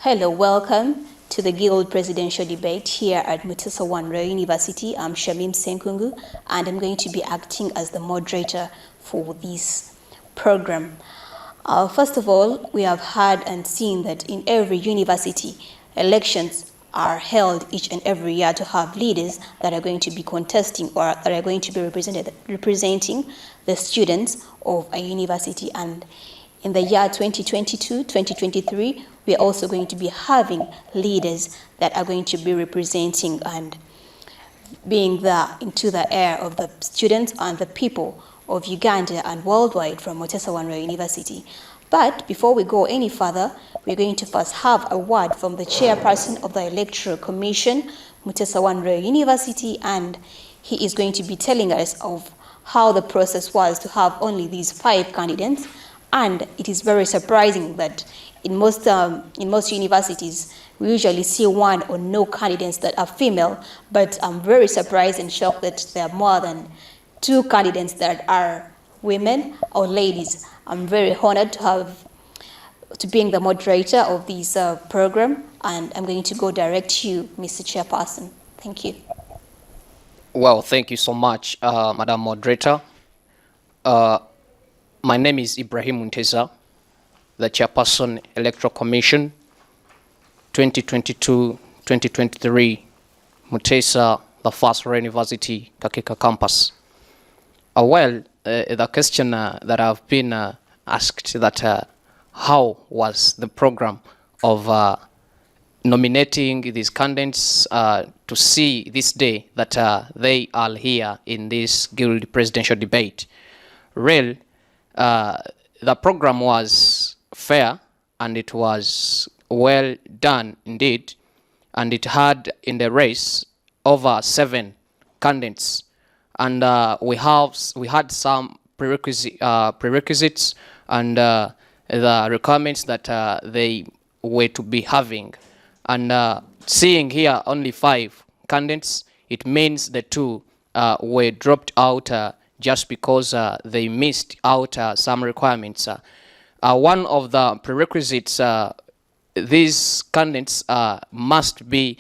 Hello, welcome to the Guild Presidential Debate here at Muteesa One Royal University. I'm Shamim Senkungu, and I'm going to be acting as the moderator for this program. First of all, we have heard and seen that in every university, elections are held each and every year to have leaders that are going to be contesting or that are going to be representing the students of a university. And in the year 2022-2023, we are also going to be having leaders that are going to be representing and being there into the air of the students and the people of Uganda and worldwide from Muteesa One Royal University. But before we go any further, we're going to first have a word from the Chairperson of the Electoral Commission, Muteesa One Royal University, and he is going to be telling us of how the process was to have only these 5 candidates. And it is very surprising that in most universities, we usually see 1 or no candidates that are female, but I'm very surprised and shocked that there are more than 2 candidates that are women or ladies. I'm very honored to being the moderator of this program, and I'm going to go direct to you, Mr. Chairperson. Thank you. Well, thank you so much, Madam Moderator. My name is Ibrahim Muteesa, the Chairperson, Electoral Commission, 2022-2023, Muteesa, the First Royal University, Kakeka Campus. The question that I've been asked that how was the program of nominating these candidates to see this day that they are here in this Guild presidential debate. The program was fair and it was well done indeed, and it had in the race over 7 candidates, and we had some prerequisites and the requirements that they were to be having, and seeing here only 5 candidates, it means the 2 were dropped out just because they missed out some requirements. One of the prerequisites, these candidates must be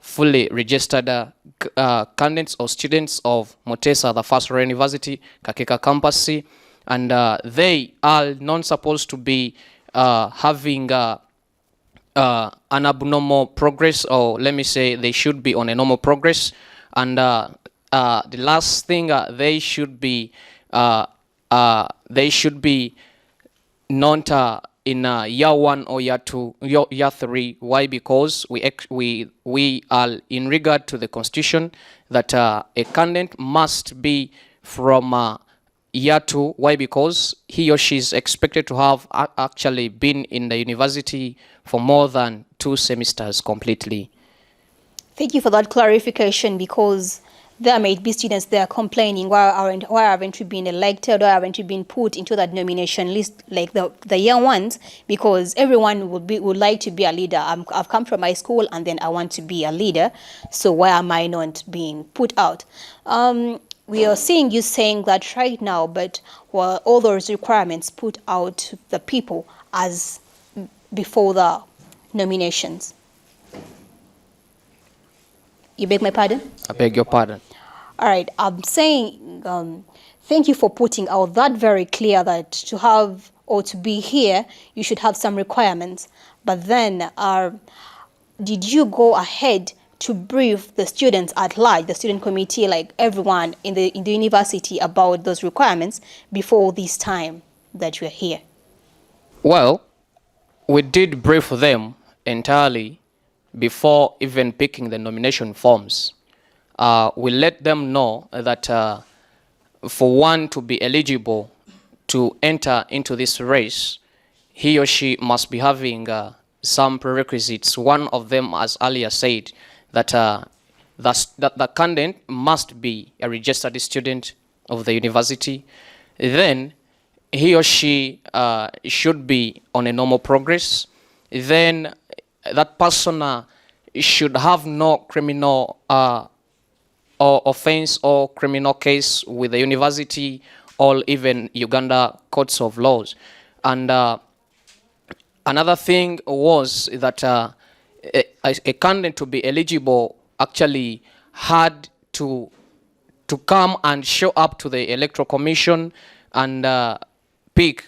fully registered candidates or students of Muteesa, the First Royal University, Kakeka Campus, and they are not supposed to be having an abnormal progress, or let me say they should be on a normal progress, and the last thing they should be not in year 1 or year 2, year 3. Why? Because we are in regard to the Constitution that a candidate must be from year 2. Why? Because he or she is expected to have actually been in the university for more than 2 semesters completely. Thank you for that clarification, because there may be students there complaining, why haven't we been elected, why haven't we been put into that nomination list like the young ones, because everyone would like to be a leader. I've come from my school and then I want to be a leader, so why am I not being put out? We are seeing you saying that right now, but were all those requirements put out to the people as before the nominations? You beg my pardon? I beg your pardon. All right, I'm saying thank you for putting out that very clear that to have or to be here, you should have some requirements. But then did you go ahead to brief the students at large, the student committee, like everyone in the university about those requirements before this time that you're here? Well, we did brief them entirely before even picking the nomination forms. We let them know that for one to be eligible to enter into this race, he or she must be having some prerequisites. One of them, as earlier said, that the candidate must be a registered student of the university. Then he or she should be on a normal progress. Then that person should have no criminal or offense or criminal case with the university or even Uganda courts of laws. And Another thing was that a candidate to be eligible actually had to come and show up to the Electoral Commission and pick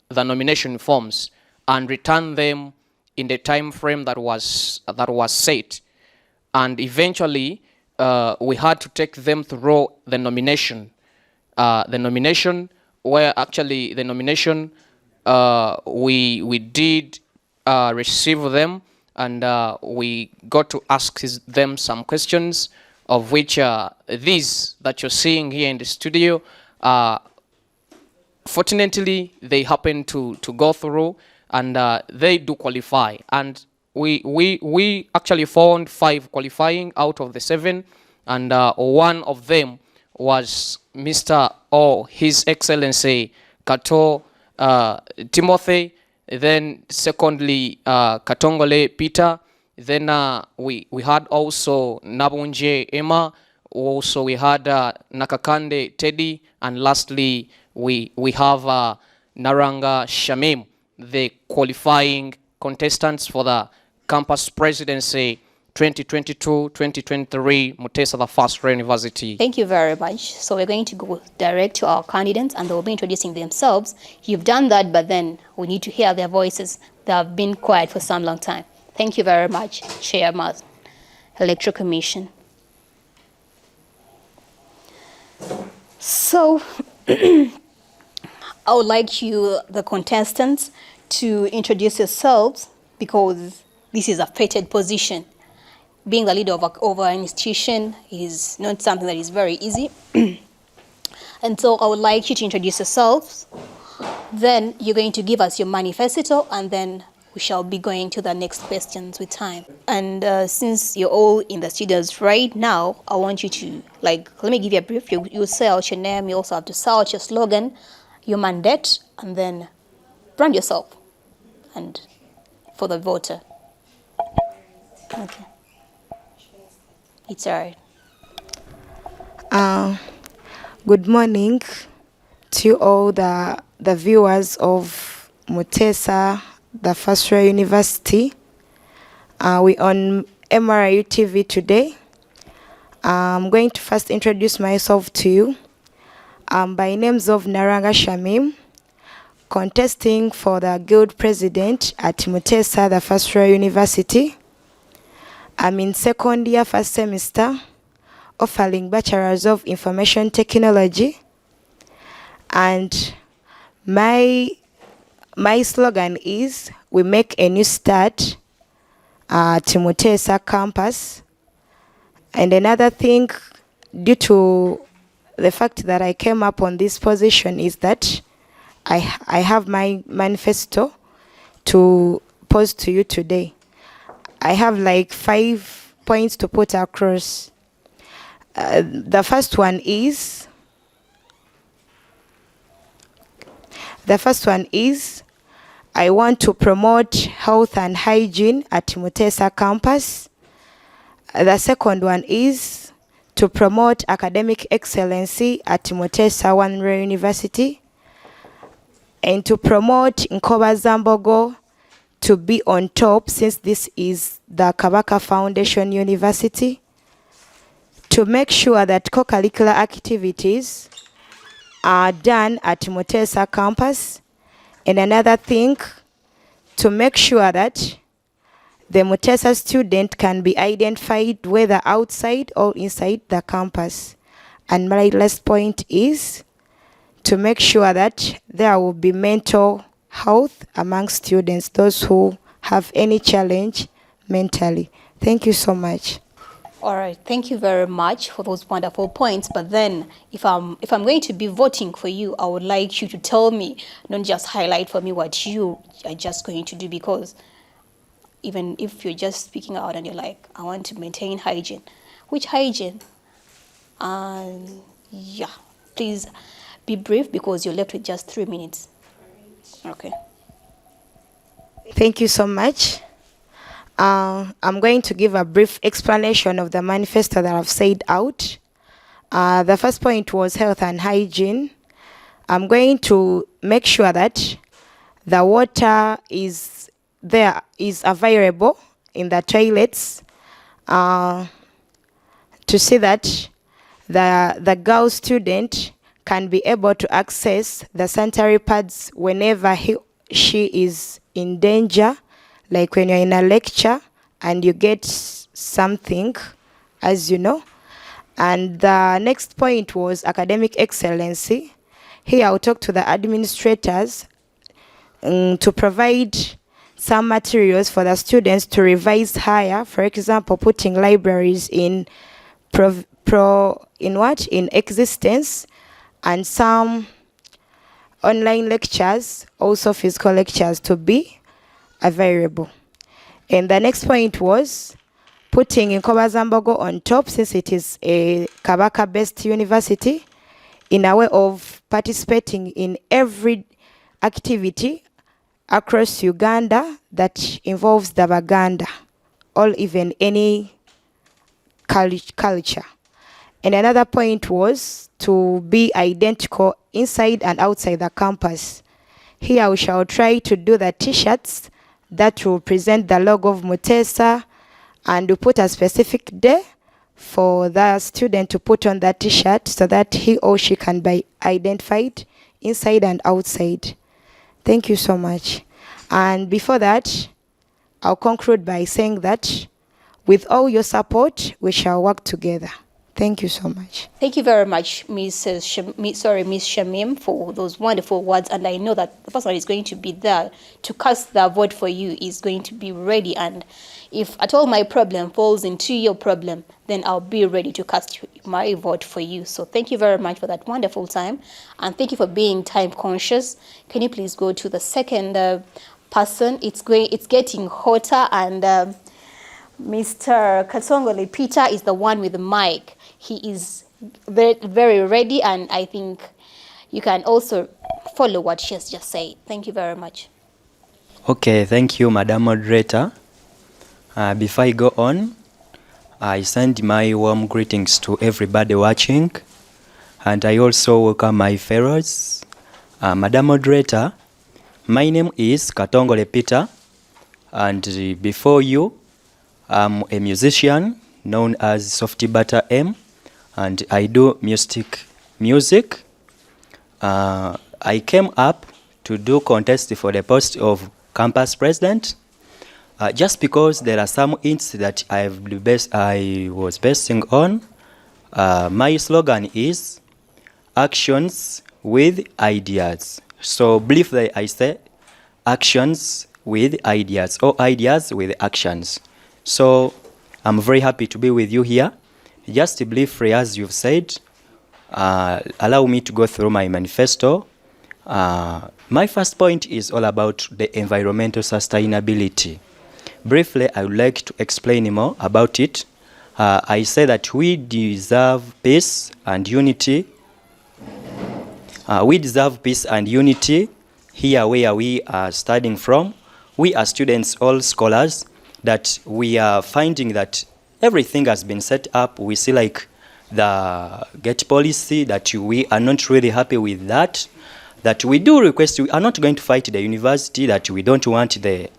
the nomination forms and return them in the time frame that was set. And eventually, we had to take them through the nomination. Where actually the nomination, we did receive them, and we got to ask them some questions, of which these that you're seeing here in the studio, fortunately they happen to go through, and they do qualify. And we actually found 5 qualifying out of the 7, and one of them was Mr. or His Excellency Kato Timothy. Then secondly, Katongole Peter. Then we had also Nabunje Emma. Also we had Nakakande Teddy, and lastly we have Naranga Shamim, the qualifying contestants for the campus presidency 2022-2023 Muteesa the First University. Thank you very much. So we're going to go direct to our candidates, and they'll be introducing themselves. You've done that, but then we need to hear their voices. They have been quiet for some long time. Thank you very much, Chairperson, Electoral Commission. So I would like you, the contestants, to introduce yourselves, because this is a fated position. Being the leader of an institution is not something that is very easy. And so I would like you to introduce yourselves. Then you're going to give us your manifesto, and then we shall be going to the next questions with time. And since you're all in the studios right now, I want you to, let me give you a brief. You say out your name, you also have to say out your slogan, your mandate, and then brand yourself and for the voter. Okay. It's all right. Good morning to all the viewers of Muteesa, the First University. We on MRIU TV today. I'm going to first introduce myself to you. By names of Naranga Shamim, contesting for the Guild President at Muteesa, the First University. I'm in second year, first semester, offering Bachelor's of Information Technology. And my slogan is, we make a new start at Muteesa campus. And another thing, due to the fact that I came up on this position, is that I have my manifesto to pose to you today. I have 5 points to put across. The first one is, I want to promote health and hygiene at Muteesa campus. The second one is to promote academic excellency at Muteesa University, and to promote Nkoba Zambogo to be on top, since this is the Kabaka Foundation University, to make sure that co-curricular activities are done at Muteesa campus, and another thing, to make sure that the Muteesa student can be identified whether outside or inside the campus. And my last point is to make sure that there will be mental health among students, those who have any challenge mentally. Thank you so much. All right, thank you very much for those wonderful points. But then, if I'm going to be voting for you, I would like you to tell me, not just highlight for me what you are just going to do, because even if you're just speaking out and you're like, I want to maintain hygiene, which hygiene? Yeah, please be brief, because you're left with just 3 minutes. Okay. Thank you so much. I'm going to give a brief explanation of the manifesto that I've said out. The first point was health and hygiene. I'm going to make sure that the water is there is available in the toilets to see that the girl student can be able to access the sanitary pads whenever she is in danger, like when you're in a lecture and you get something, as you know. And the next point was academic excellency. Here I'll talk to the administrators to provide some materials for the students to revise higher. For example, putting libraries in in existence, and some online lectures, also physical lectures, to be available. And the next point was putting Nkobazambogo on top, since it is a Kabaka-based university, in a way of participating in every activity across Uganda that involves the Baganda, or even any culture. And another point was to be identical inside and outside the campus. Here we shall try to do the t-shirts that will present the logo of Muteesa, and we put a specific day for the student to put on that t-shirt so that he or she can be identified inside and outside. Thank you so much. And before that, I'll conclude by saying that with all your support, we shall work together. Thank you so much. Thank you very much, Miss Shamim, for those wonderful words. And I know that the person is going to be there to cast the vote for you, is going to be ready. And if at all my problem falls into your problem, then I'll be ready to cast my vote for you. So thank you very much for that wonderful time. And thank you for being time conscious. Can you please go to the second person? It's getting hotter, and Mr. Katongole Peter is the one with the mic. He is very, very ready, and I think you can also follow what she has just said. Thank you very much. Okay, thank you, Madam Moderator. Before I go on, I send my warm greetings to everybody watching, and I also welcome my fellows. Madam Moderator, my name is Katongole Peter, and before you, I'm a musician known as Softy Butter M, and I do music. I came up to do contest for the post of campus president, just because there are some hints that I was basing on. My slogan is actions with ideas. So briefly I say actions with ideas, or ideas with actions. So I'm very happy to be with you here. Just briefly, as you've said, allow me to go through my manifesto. My first point is all about the environmental sustainability. Briefly, I would like to explain more about it. I say that we deserve peace and unity. We deserve peace and unity here where we are studying from. We are students, all scholars, that we are finding that everything has been set up. We see like the gate policy, that we are not really happy with that. That we do request, we are not going to fight the university, that we don't want the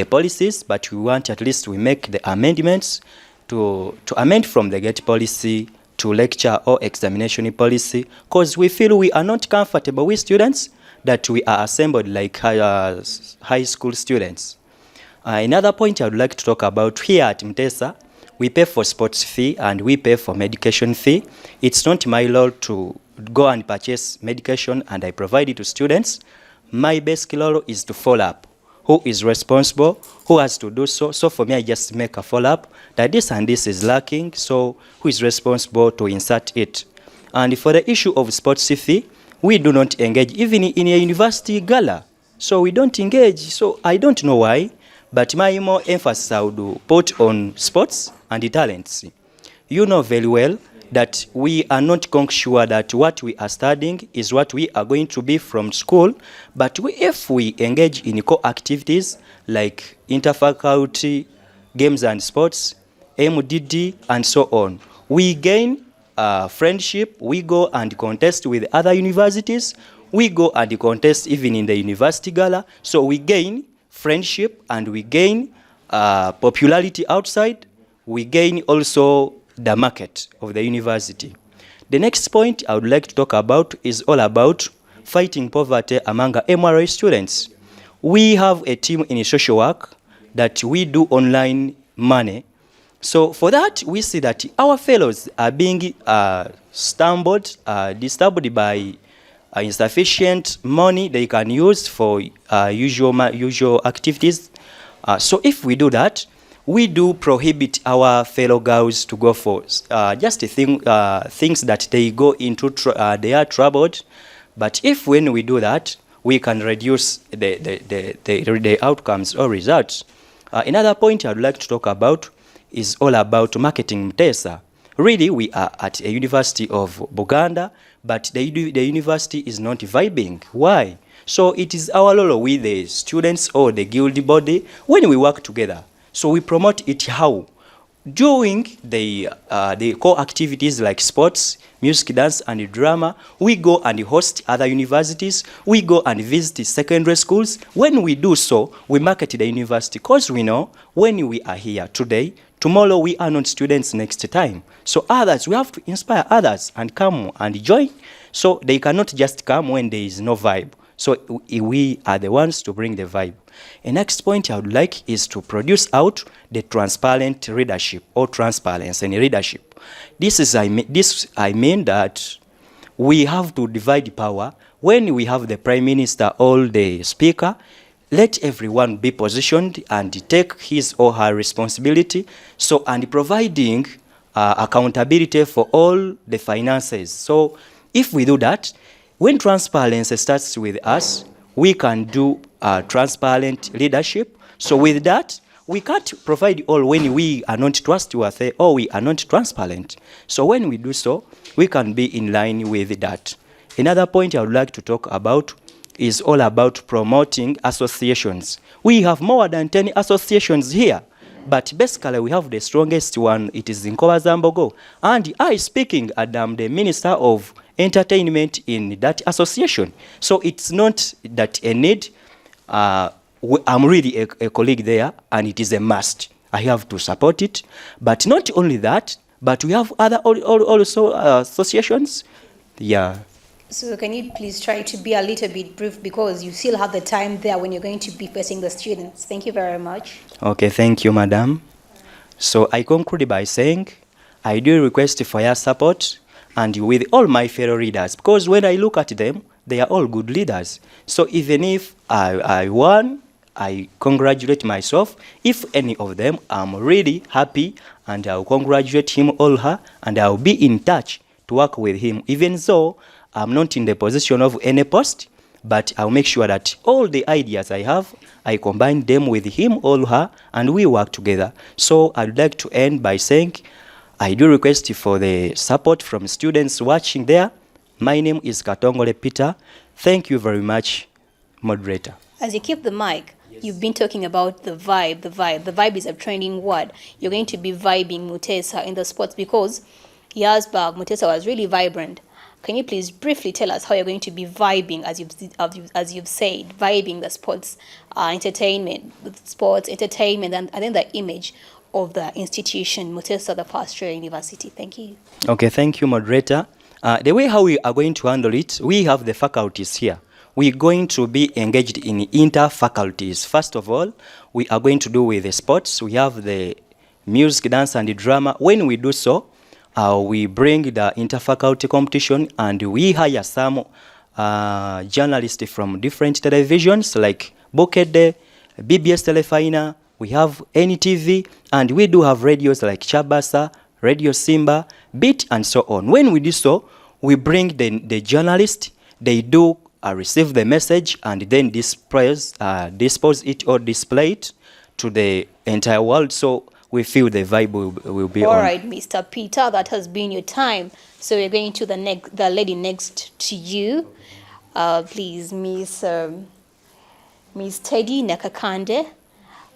policies, but we want at least we make the amendments to amend from the gate policy to lecture or examination policy, because we feel we are not comfortable with students that we are assembled like high school students. Another point I would like to talk about here at Muteesa, we pay for sports fee and we pay for medication fee. It's not my role to go and purchase medication and I provide it to students. My basic role is to follow up. Who is responsible? Who has to do so? So for me, I just make a follow up that this and this is lacking. So who is responsible to insert it? And for the issue of sports fee, we do not engage even in a university gala. So we don't engage. So I don't know why. But my more emphasis I would put on sports and the talents. You know very well that we are not sure that what we are studying is what we are going to be from school. But if we engage in co-activities like interfaculty, games and sports, MDD, and so on, we gain friendship. We go and contest with other universities. We go and contest even in the university gala. So we gain friendship, and we gain popularity outside. We gain also the market of the university. The next point I would like to talk about is all about fighting poverty among MRA students. We have a team in social work that we do online money. So for that, we see that our fellows are being disturbed by insufficient money they can use for usual activities. So if we do that, we do prohibit our fellow girls to go for just things that they go into, they are troubled. But if when we do that, we can reduce the outcomes or results. Another point I'd like to talk about is all about marketing Muteesa. Really, we are at a University of Buganda, but the university is not vibing. Why? So it is our role with the students or the guild body when we work together. So we promote it how? During the core activities like sports, music, dance, and drama, we go and host other universities. We go and visit secondary schools. When we do so, we market the university because we know when we are here today, tomorrow we are not students next time. So others, we have to inspire others and come and join. So they cannot just come when there is no vibe. So we are the ones to bring the vibe. A next point I would like is to produce out the transparent leadership or transparency in leadership. I mean that we have to divide power. When we have the Prime Minister or the Speaker, let everyone be positioned and take his or her responsibility. So, and providing accountability for all the finances. So if we do that, when transparency starts with us, we can do transparent leadership. So with that, we can't provide all when we are not trustworthy or we are not transparent. So when we do so, we can be in line with that. Another point I would like to talk about is all about promoting associations. We have more than 10 associations here, but basically we have the strongest one. It is in Zambogo. And I speaking, I'm the Minister of Entertainment in that association. So it's not that a need. I'm really a colleague there, and it is a must. I have to support it. But not only that, but we have other also associations. Yeah. So can you please try to be a little bit brief, because you still have the time there when you're going to be facing the students. Thank you very much. Okay, thank you, madam. So I conclude by saying I do request for your support and with all my fellow readers, because when I look at them, they are all good leaders. So even if I won, I congratulate myself. If any of them, I'm really happy, and I'll congratulate him or her, and I'll be in touch to work with him. Even though I'm not in the position of any post, but I'll make sure that all the ideas I have, I combine them with him or her, and we work together. So I'd like to end by saying, I do request for the support from students watching there. My name is Katongole Peter. Thank you very much, moderator. As you keep the mic, you've been talking about the vibe. The vibe is a trending word. You're going to be vibing Muteesa in the sports, because years back, Muteesa was really vibrant. Can you please briefly tell us how you're going to be vibing, as you've said, vibing the sports, entertainment, and then the image of the institution, Muteesa, the Pastoral University. Thank you. Okay, thank you, moderator. The way how we are going to handle it, we have the faculties here. We're going to be engaged in inter-faculties. First of all, we are going to do with the sports. We have the music, dance, and the drama. When we do so, we bring the inter-faculty competition, and we hire some journalists from different televisions like Bokede, BBS Telefina, we have NTV, and we do have radios like Chabasa, Radio Simba, Beat, and so on. When we do so, we bring the journalists, they do receive the message and then dispose it or display it to the entire world. So we feel the vibe will be all on. All right, Mr. Peter, that has been your time. So we're going to the lady next to you. Please, Miss Teddy Nakakande.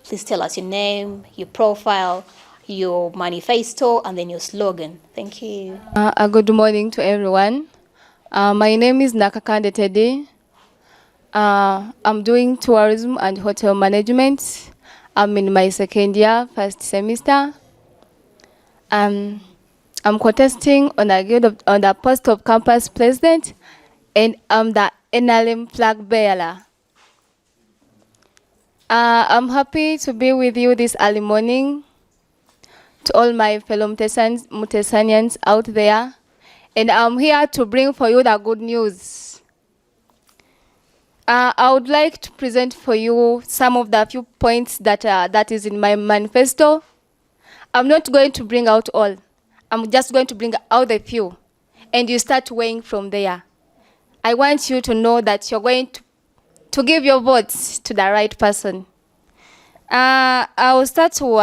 Please tell us your name, your profile, your manifesto, and then your slogan. Thank you. Good morning to everyone. My name is Nakakande Teddy. I'm doing tourism and hotel management. I'm in my second year, first semester. I'm contesting on the post of campus president, and I'm the NLM flag bearer. I'm happy to be with you this early morning, to all my fellow Muteesanians out there, and I'm here to bring for you the good news. I would like to present for you some of the few points that is in my manifesto. I'm not going to bring out all. I'm just going to bring out the few, and you start weighing from there. I want you to know that you're going to give your votes to the right person. I'll start with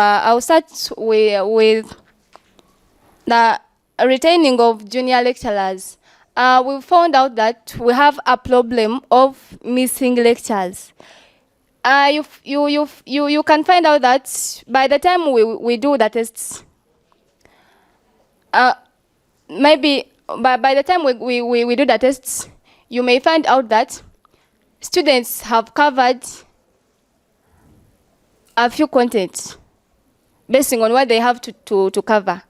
the retaining of junior lecturers. We found out that we have a problem of missing lectures. You can find out that by the time we do the tests, maybe by the time we do the tests, you may find out that students have covered a few contents based on what they have to cover.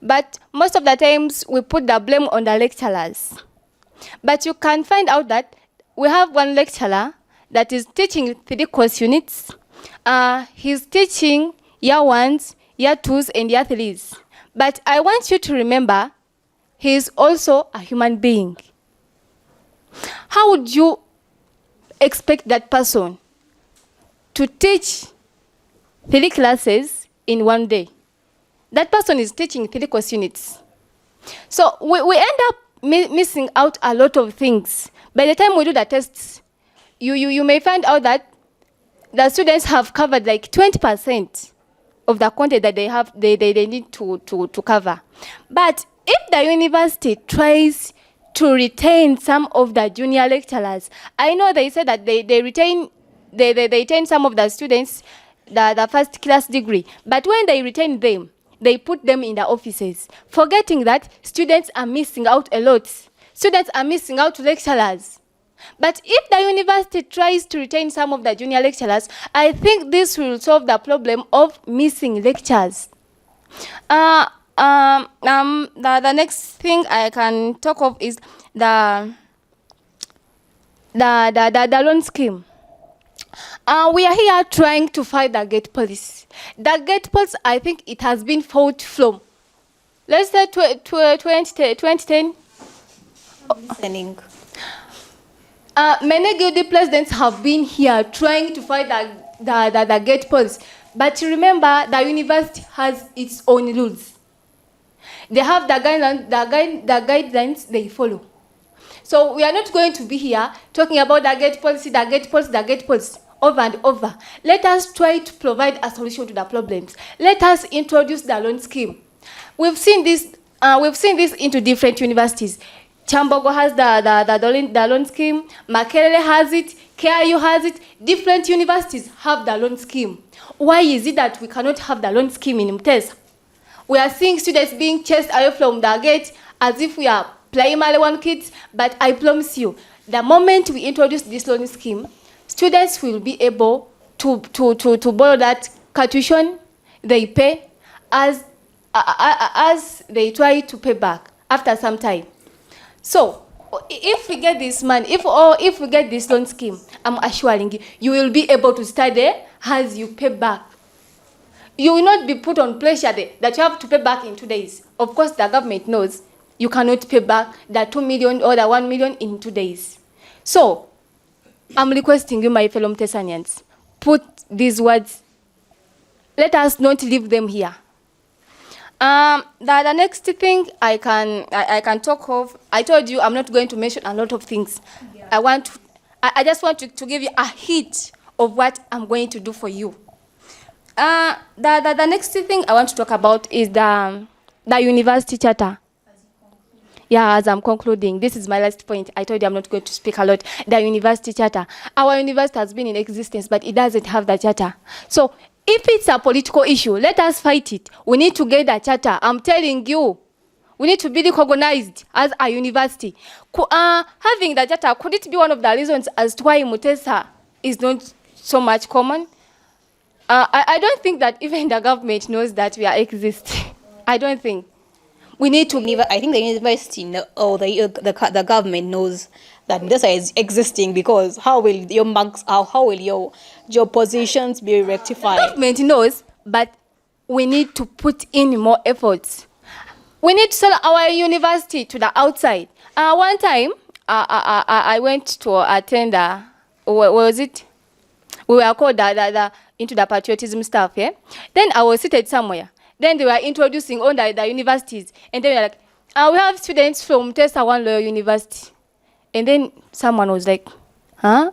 But most of the times we put the blame on the lecturers. But you can find out that we have one lecturer that is teaching 3 course units. He's teaching year 1s, year 2s, and year 3s. But I want you to remember, he is also a human being. How would you expect that person to teach 3 classes in one day? That person is teaching 3 course units. So we end up missing out a lot of things. By the time we do the tests, you may find out that the students have covered like 20% of the content that they need to cover. But if the university tries to retain some of the junior lecturers, I know they said that they retain some of the students the first class degree, but when they retain them, they put them in the offices, forgetting that students are missing out a lot. Students are missing out lecturers. But if the university tries to retain some of the junior lecturers, I think this will solve the problem of missing lectures. The next thing I can talk of is the loan scheme. We are here trying to fight the gate policy. The gate policy, I think it has been fought from, let's say, 2010. Listening. Many guilty presidents have been here trying to fight the gate policy. But remember, the university has its own rules. They have the guidelines they follow. So we are not going to be here talking about the gate policy, over and over. Let us try to provide a solution to the problems. Let us introduce the loan scheme. We've seen this into different universities. Chambogo has the loan scheme, Makerere has it, KIU has it, different universities have the loan scheme. Why is it that we cannot have the loan scheme in Muteesa? We are seeing students being chased away from the gate as if we are primary 1 kids, but I promise you, the moment we introduce this loan scheme, students will be able to borrow that tuition they pay as they try to pay back after some time. So, if we get this money, if we get this loan scheme, I'm assuring you, you will be able to study as you pay back. You will not be put on pressure that you have to pay back in 2 days. Of course, the government knows you cannot pay back the 2 million or the 1 million in 2 days. So, I'm requesting you, my fellow Muteesanians, put these words. Let us not leave them here. The next thing I can talk of, I told you I'm not going to mention a lot of things. Yeah. I just want to give you a hint of what I'm going to do for you. The next thing I want to talk about is the university charter. Yeah, as I'm concluding, this is my last point. I told you I'm not going to speak a lot. The university charter. Our university has been in existence, but it doesn't have the charter. So if it's a political issue, let us fight it. We need to get the charter. I'm telling you, We need to be recognized as a university. Having the charter, could it be one of the reasons as to why Muteesa is not so much common? I don't think that even the government knows that we are existing. I don't think. We need to. I think the university or the government knows that Muteesa is existing, because how will your marks, how will your positions be rectified? The government knows, but we need to put in more efforts. We need to sell our university to the outside. One time, I went to attend, what was it? We were called into the patriotism stuff, yeah? Then I was seated somewhere. Then they were introducing all the universities. And they were like, we have students from Muteesa One Loyal University. And then someone was like, huh?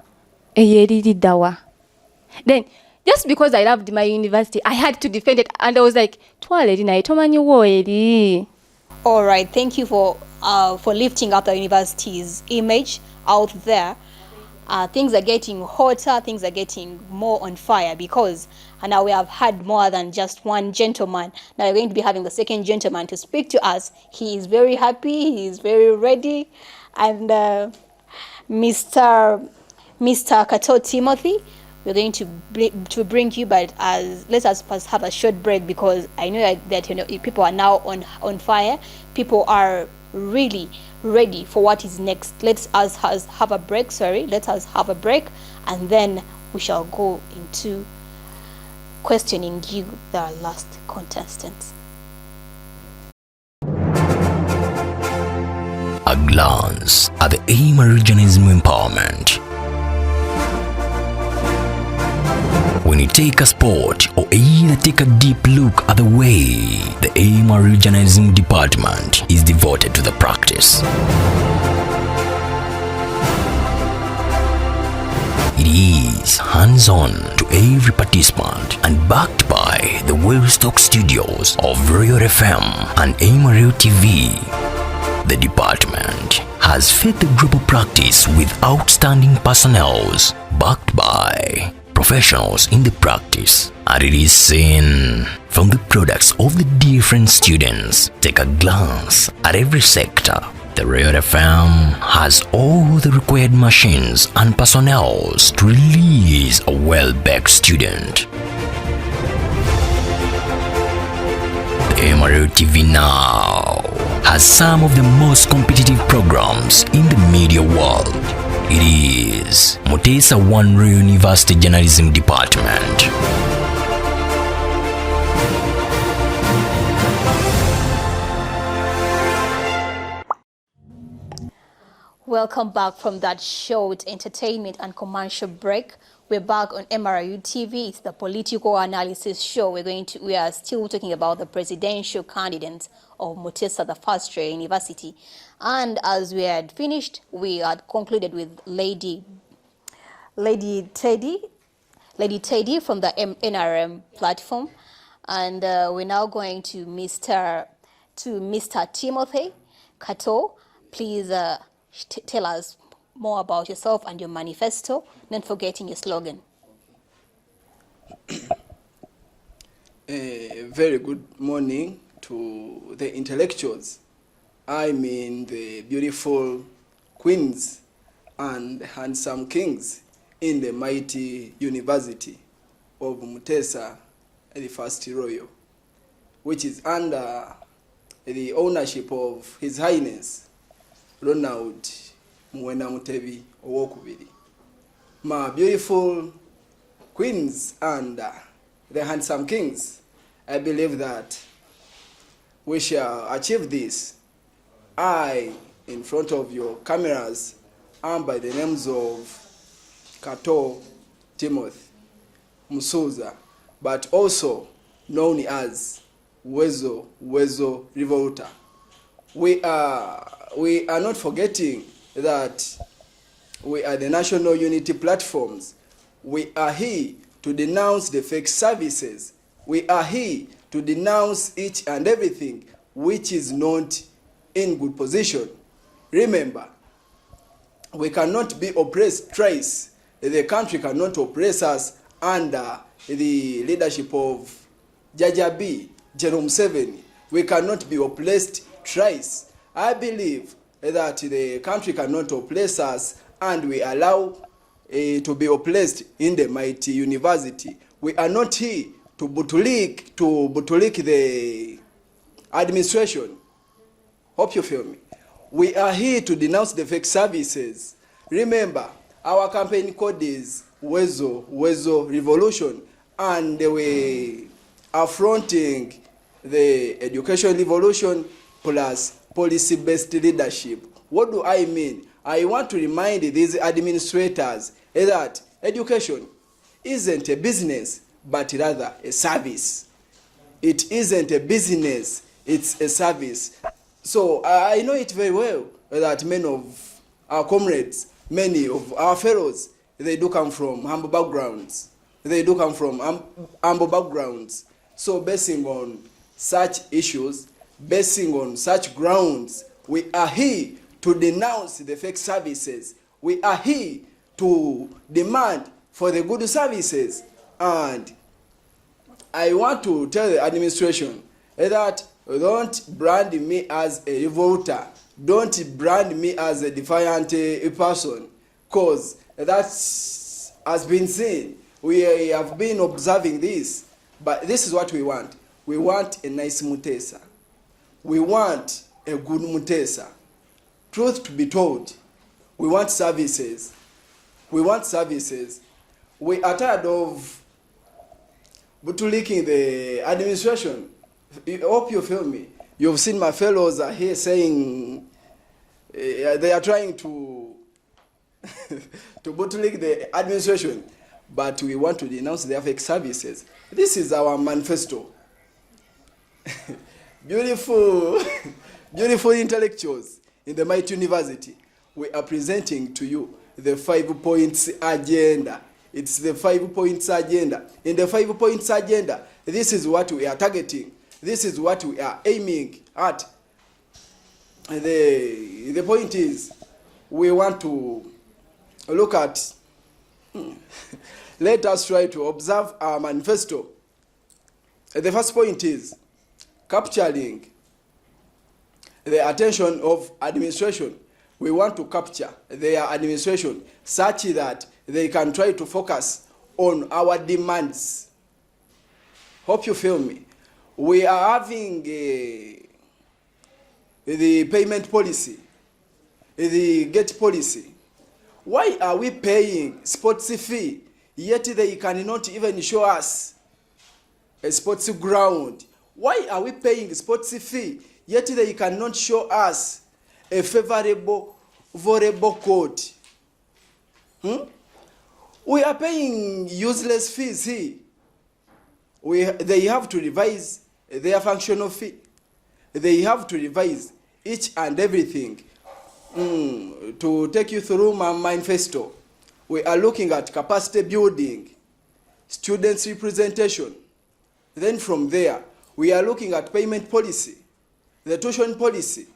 Then, just because I loved my university, I had to defend it. And I was like, all right, thank you for lifting up the university's image out there. Things are getting hotter, things are getting more on fire, because now we have had more than just one gentleman. Now we're going to be having the second gentleman to speak to us. He is very happy, he is very ready. And Mr. Kato Timothy, we're going to bring you, but let us first have a short break, because I know that people are now on fire. People are really ready for what is next. Let us have a break. Let us have a break, and then we shall go into questioning you, the last contestants. A glance at the aim of regionalism empowerment. When you take a sport or either take a deep look at the way the AIMA Regionalism Department is devoted to the practice. It is hands-on to every participant and backed by the well-stocked studios of Royal FM and AIMA Real TV. The department has fed the global practice with outstanding personnels backed by professionals in the practice, and it is seen from the products of the different students. Take a glance at every sector. The Royal FM has all the required machines and personnel to release a well-backed student. The Emerald TV now has some of the most competitive programs in the media world. It is Muteesa One Loyal University Journalism Department. Welcome back from that short entertainment and commercial break. We're back on MRU TV. It's the political analysis show. We are still talking about the presidential candidate of Muteesa, the first year university. And as we had finished, we had concluded with Lady Teddy from the NRM platform. And we're now going to Mr. Timothy Kato. Please tell us more about yourself and your manifesto, not forgetting your slogan. Very good morning to the intellectuals. I mean the beautiful queens and handsome kings in the mighty University of Muteesa, the First Royal, which is under the ownership of His Highness Ronald Mwena Mutebi Owokubiri. My beautiful queens and the handsome kings, I believe that we shall achieve this. I, in front of your cameras, am by the names of Kato Timothy Musuza, but also known as Wezo Revolta. We are not forgetting that we are the national unity platforms. We are here to denounce the fake services. We are here to denounce each and everything which is not in good position. Remember, we cannot be oppressed twice. The country cannot oppress us under the leadership of Jajabi, Jerome Museveni. We cannot be oppressed twice. I believe that the country cannot oppress us, and we allow to be oppressed in the mighty university. We are not here to bootlick the administration. Hope you feel me. We are here to denounce the fake services. Remember, our campaign code is Wezo Revolution, and we are fronting the education revolution plus policy-based leadership. What do I mean? I want to remind these administrators that education isn't a business, but rather a service. It isn't a business, it's a service. So I know it very well that many of our comrades, many of our fellows, they do come from humble backgrounds. So basing on such issues, basing on such grounds, we are here to denounce the fake services. We are here to demand for the good services. And I want to tell the administration that don't brand me as a revolter. Don't brand me as a defiant person, because that has been seen. We have been observing this, but this is what we want. We want a nice Muteesa. We want a good Muteesa. Truth to be told, we want services. We want services. We are tired of bootlicking the administration. I hope you feel me. You've seen my fellows are here saying they are trying to to bootlick the administration, but we want to denounce their fake services. This is our manifesto. Beautiful, beautiful intellectuals in the mighty university. We are presenting to you the 5 points agenda. It's the 5 points agenda. In the 5 points agenda, this is what we are targeting. This is what we are aiming at. The point is, we want to look at, let us try to observe our manifesto. The first point is capturing the attention of administration. We want to capture their administration such that they can try to focus on our demands. Hope you feel me. We are having the payment policy, the gate policy. Why are we paying sports fee, yet they cannot even show us a sports ground? Why are we paying sports fee, yet they cannot show us a favorable volleyball court? We are paying useless fees here. They have to revise their functional fee. They have to revise each and everything. To take you through my manifesto, we are looking at capacity building, students' representation. Then from there, we are looking at payment policy, the tuition policy.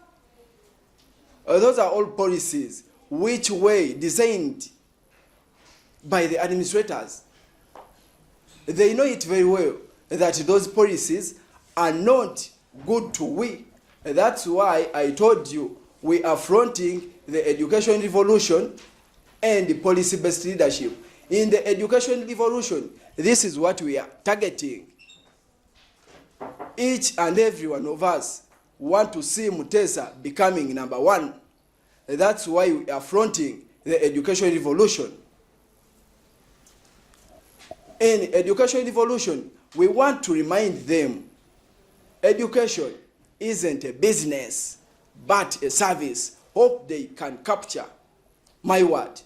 Those are all policies which were designed by the administrators. They know it very well that those policies are not good to we. That's why I told you we are fronting the education revolution and the policy-based leadership. In the education revolution, this is what we are targeting. Each and every one of us want to see Muteesa becoming number 1. That's why we are fronting the education revolution. In education revolution, we want to remind them education isn't a business, but a service. Hope they can capture my word.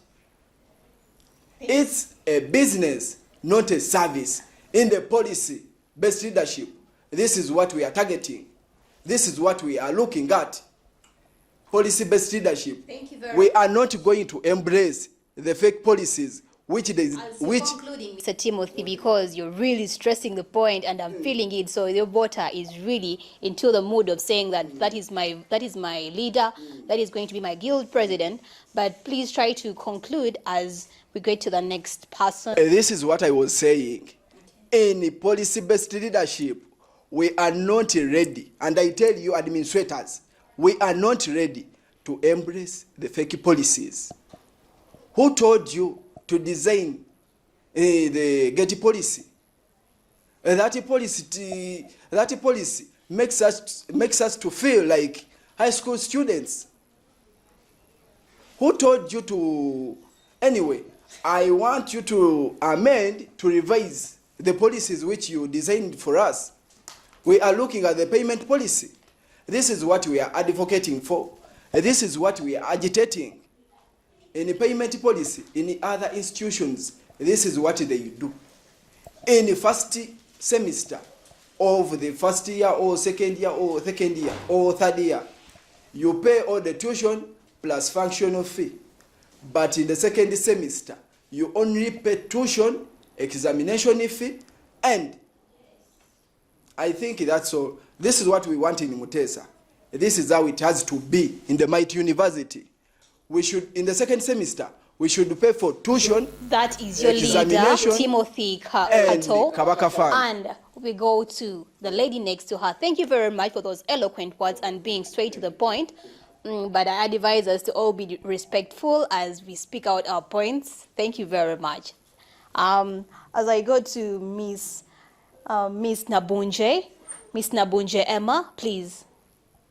It's a business, not a service. In the policy-based leadership, this is what we are targeting. This is what we are looking at. Policy-based leadership. Thank you very we are not going to embrace the fake policies concluding, Mr. Timothy, because you're really stressing the point, and I'm feeling it. So your voter is really into the mood of saying that is my leader, that is going to be my guild president. But please try to conclude as we get to the next person. This is what I was saying. In policy-based leadership, we are not ready. And I tell you, administrators, we are not ready to embrace the fake policies. Who told you to design the gate policy? That policy makes us to feel like high school students. Who told you to? Anyway, I want you to amend, to revise the policies which you designed for us. We are looking at the payment policy. This is what we are advocating for. This is what we are agitating. In the payment policy, in other institutions, this is what they do. In the first semester of the first year or second year or third year, you pay all the tuition plus functional fee. But in the second semester, you only pay tuition, examination fee, and I think that's all. This is what we want in Muteesa. This is how it has to be in the Mighty University. We should, in the second semester, we should pay for tuition. That is your leader, Timothy Kato. And we go to the lady next to her. Thank you very much for those eloquent words and being straight to the point. But I advise us to all be respectful as we speak out our points. Thank you very much. As I go to Miss Nabunje, Miss Nabunje Emma, please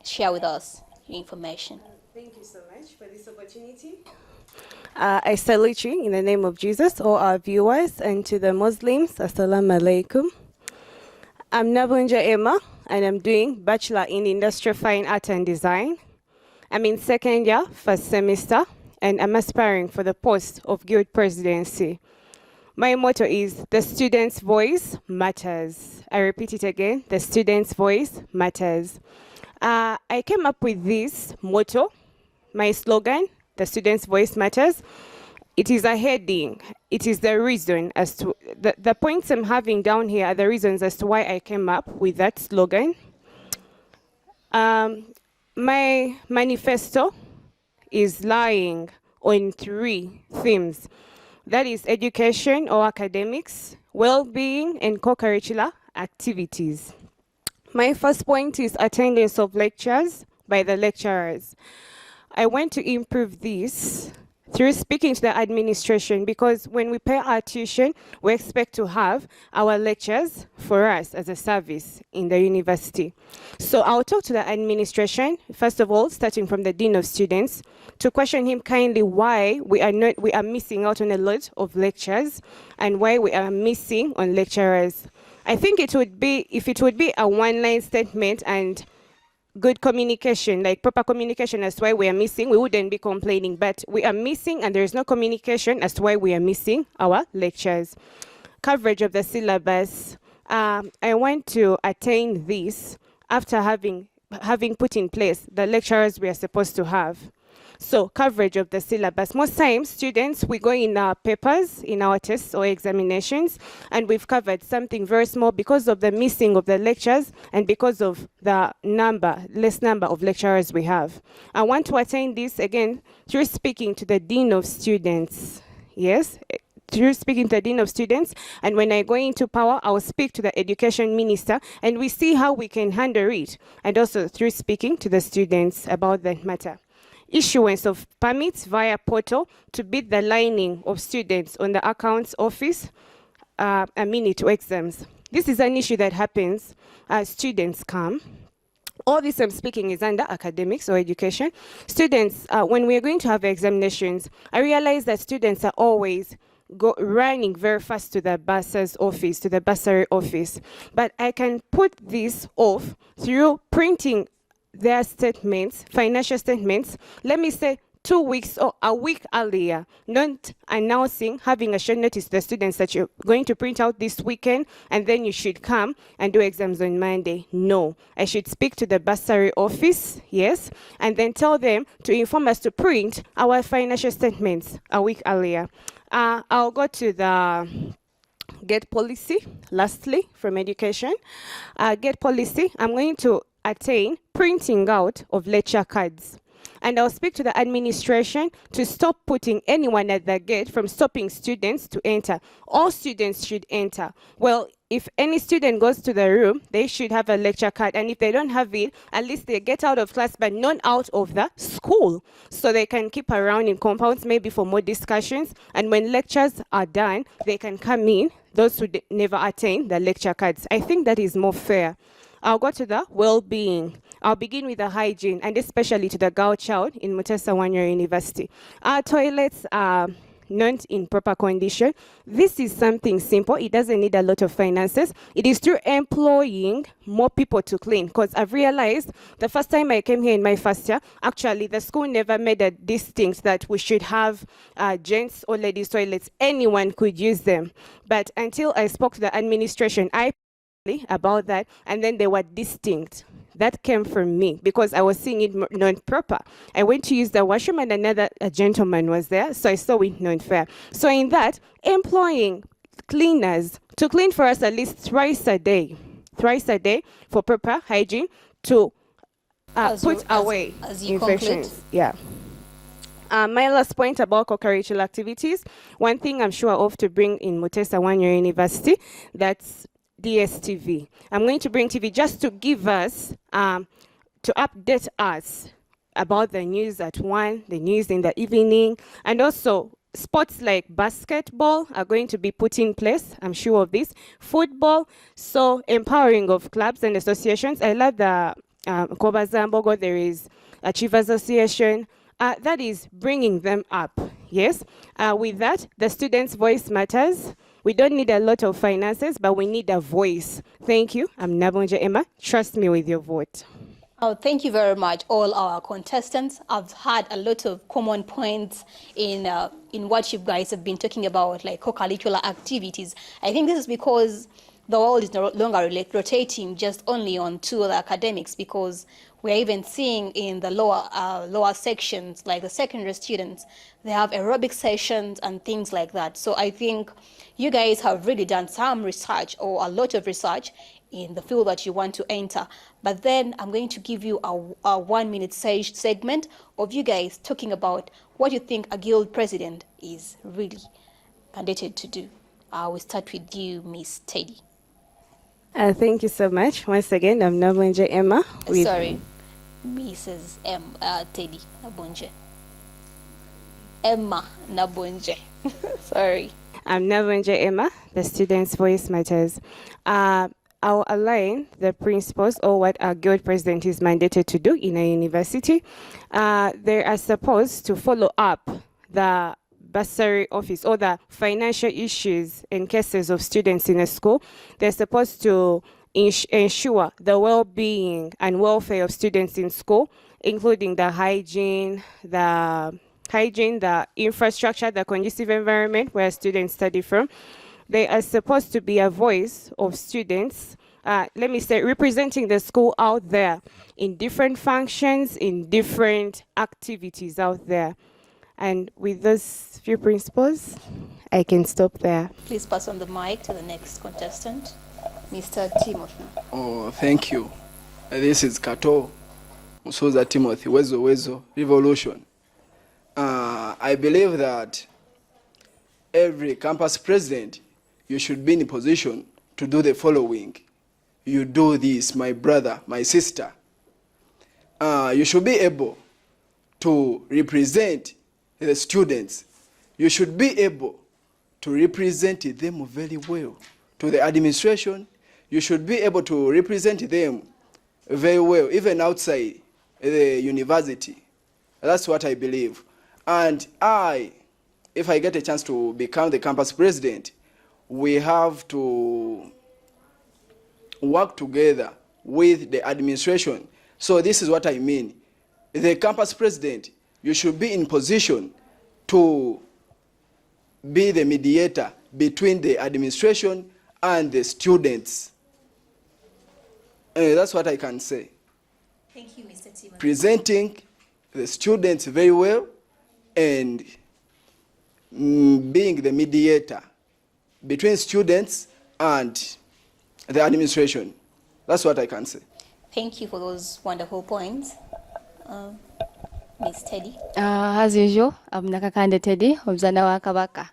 share with us your information. Thank you so much for this opportunity. I salute you in the name of Jesus, all our viewers, and to the Muslims, Assalamu alaikum. I'm Nabunja Emma, and I'm doing Bachelor in Industrial Fine Art and Design. I'm in second year, first semester, and I'm aspiring for the post of Guild Presidency. My motto is, the student's voice matters. I repeat it again, the student's voice matters. I came up with this motto, my slogan, the student's voice matters. It is a heading. It is the reason as to, the points I'm having down here are the reasons as to why I came up with that slogan. My manifesto is lying on 3 themes. That is education or academics, well-being, and co-curricular activities. My first point is attendance of lectures by the lecturers. I want to improve this through speaking to the administration, because when we pay our tuition, we expect to have our lectures for us as a service in the university. So I'll talk to the administration, first of all, starting from the Dean of Students, to question him kindly why we are missing out on a lot of lectures and why we are missing on lecturers. I think it would be, if it would be a one-line statement and good communication, like proper communication as to why we are missing, we wouldn't be complaining, but we are missing and there is no communication as to why we are missing our lectures. Coverage of the syllabus. I want to attain this after having put in place the lecturers we are supposed to have. So coverage of the syllabus. Most times, students, we go in our papers, in our tests or examinations, and we've covered something very small because of the missing of the lectures and because of the less number of lecturers we have. I want to attain this, again, through speaking to the Dean of Students. Yes, through speaking to the Dean of Students, and when I go into power, I will speak to the Education Minister, and we see how we can handle it, and also through speaking to the students about that matter. Issuance of permits via portal to beat the lining of students on the accounts office a minute to exams. This is an issue that happens as students come. All this I'm speaking is under academics or education. Students, when we are going to have examinations, I realize that students are always running very fast to the bursar's office, to the bursary office. But I can put this off through printing their statements, financial statements, let me say 2 weeks or a week earlier, not announcing, having a short notice to the students that you're going to print out this weekend and then you should come and do exams on Monday. No, I should speak to the bursary office, yes, and then tell them to inform us to print our financial statements a week earlier. I'll go to the GET policy, lastly, from education. GET policy, I'm going to attain printing out of lecture cards. And I'll speak to the administration to stop putting anyone at the gate from stopping students to enter. All students should enter. Well, if any student goes to the room, they should have a lecture card. And if they don't have it, at least they get out of class, but not out of the school. So they can keep around in compounds, maybe for more discussions. And when lectures are done, they can come in, those who never attain the lecture cards. I think that is more fair. I'll go to the well-being. I'll begin with the hygiene, and especially to the girl child in Muteesa One-Year University. Our toilets are not in proper condition. This is something simple. It doesn't need a lot of finances. It is through employing more people to clean, because I've realized the first time I came here in my first year, actually the school never made a distinct that we should have gents or ladies toilets. Anyone could use them. But until I spoke to the administration, about that, and then they were distinct. That came from me because I was seeing it non-proper. I went to use the washroom and a gentleman was there, so I saw it non-fair. So in that, employing cleaners to clean for us at least thrice a day for proper hygiene to put away infections. Conclude. Yeah. My last point about co-curricular activities, one thing I'm sure of to bring in Muteesa One-Year University, that's DSTV. I'm going to bring TV just to give us, to update us about the news at 1, the news in the evening, and also sports like basketball are going to be put in place. I'm sure of this. Football, so empowering of clubs and associations. I love the Kobazambogo, there is Achievers Association. That is bringing them up, yes. With that, the students' voice matters. We don't need a lot of finances, but we need a voice. Thank you. I'm Nabonja Emma. Trust me with your vote. Oh, thank you very much, all our contestants. I've had a lot of common points in what you guys have been talking about, like co-curricular activities. I think this is because the world is no longer rotating just only on to the academics, because we're even seeing in the lower sections, like the secondary students, they have aerobic sessions and things like that. So I think you guys have really done some research, or a lot of research, in the field that you want to enter. But then I'm going to give you a 1 minute segment of you guys talking about what you think a guild president is really mandated to do. We'll start with you, Miss Teddy. Thank you so much. Once again, I'm Nabonja Emma. Sorry, Mrs. Teddy Nabonje. Emma Nabonje. Sorry. I'm Nabonja Emma. The students' voice matters. I'll align the principles or what a guild president is mandated to do in a university. They are supposed to follow up the bursary office or the financial issues in cases of students in a school. They're supposed to ensure the well-being and welfare of students in school, including the hygiene, the infrastructure, the conducive environment where students study from. They are supposed to be a voice of students, representing the school out there in different functions, in different activities out there. And with those few principles, I can stop there. Please pass on the mic to the next contestant, Mr. Timothy. Oh, thank you. This is Kato Musoza Timothy, Wezo Revolution. I believe that every campus president, you should be in a position to do the following. You do this, my brother, my sister. You should be able to represent the students. You should be able to represent them very well. To the administration, you should be able to represent them very well, even outside the university. That's what I believe. And if I get a chance to become the campus president, we have to work together with the administration. So this is what I mean. The campus president, you should be in position to be the mediator between the administration and the students. That's what I can say. Thank you, Mr. Timothy. Presenting the students very well and being the mediator between students and the administration. That's what I can say. Thank you for those wonderful points. Ms. Teddy. As usual, I'm Nakakande Teddy, Obzana wa Kabaka.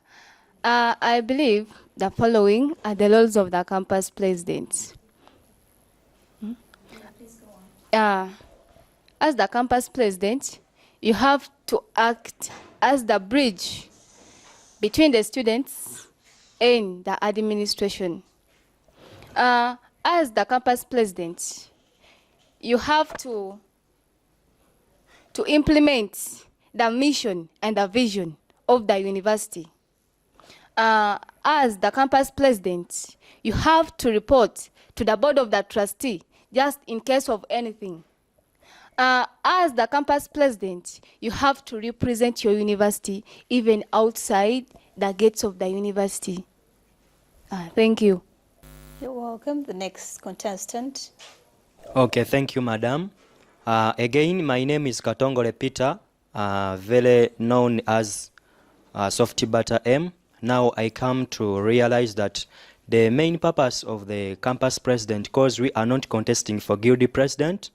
I believe the following are the roles of the campus president. As the campus president, you have to act as the bridge between the students and the administration. As the campus president, you have to implement the mission and the vision of the university. As the campus president, you have to report to the board of the trustee just in case of anything. As the campus president, you have to represent your university even outside the gates of the university. Thank you. You're welcome. The next contestant. Okay, thank you, madam. Again, my name is Katongole Peter, very known as Softy Butter M. Now I come to realize that the main purpose of the campus president, because we are not contesting for guilty president,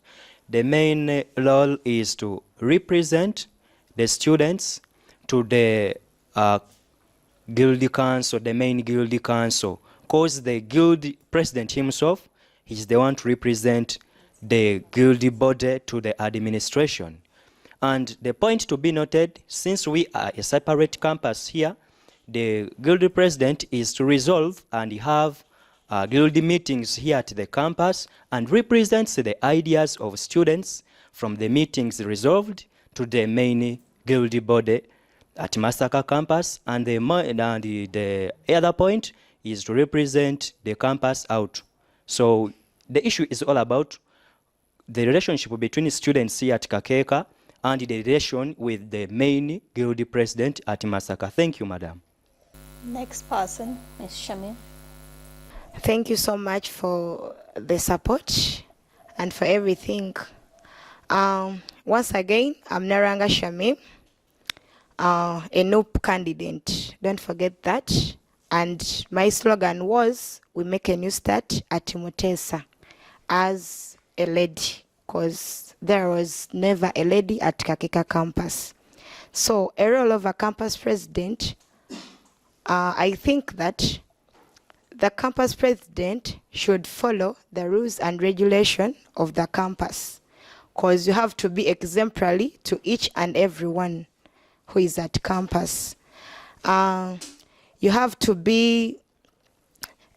the main role is to represent the students to the guilty council, the main guilty council, because the guilty president himself is the one to represent the guilty body to the administration. And the point to be noted, since we are a separate campus here, the guilty president is to resolve and have guilty meetings here at the campus and represents the ideas of students from the meetings resolved to the main guilty body at Masaka campus. And the other point is to represent the campus out. So the issue is all about the relationship between students here at Kakeka and the relation with the main guilty president at Masaka. Thank you, madam. Next person is Shamim. Thank you so much for the support and for everything. Once again, I'm Naranga Shamim, a NOP candidate. Don't forget that. And my slogan was, we make a new start at Muteesa as a lady, because there was never a lady at Kakeka campus. So a role of a campus president, I think that the campus president should follow the rules and regulation of the campus, because you have to be exemplary to each and everyone who is at campus. You have to be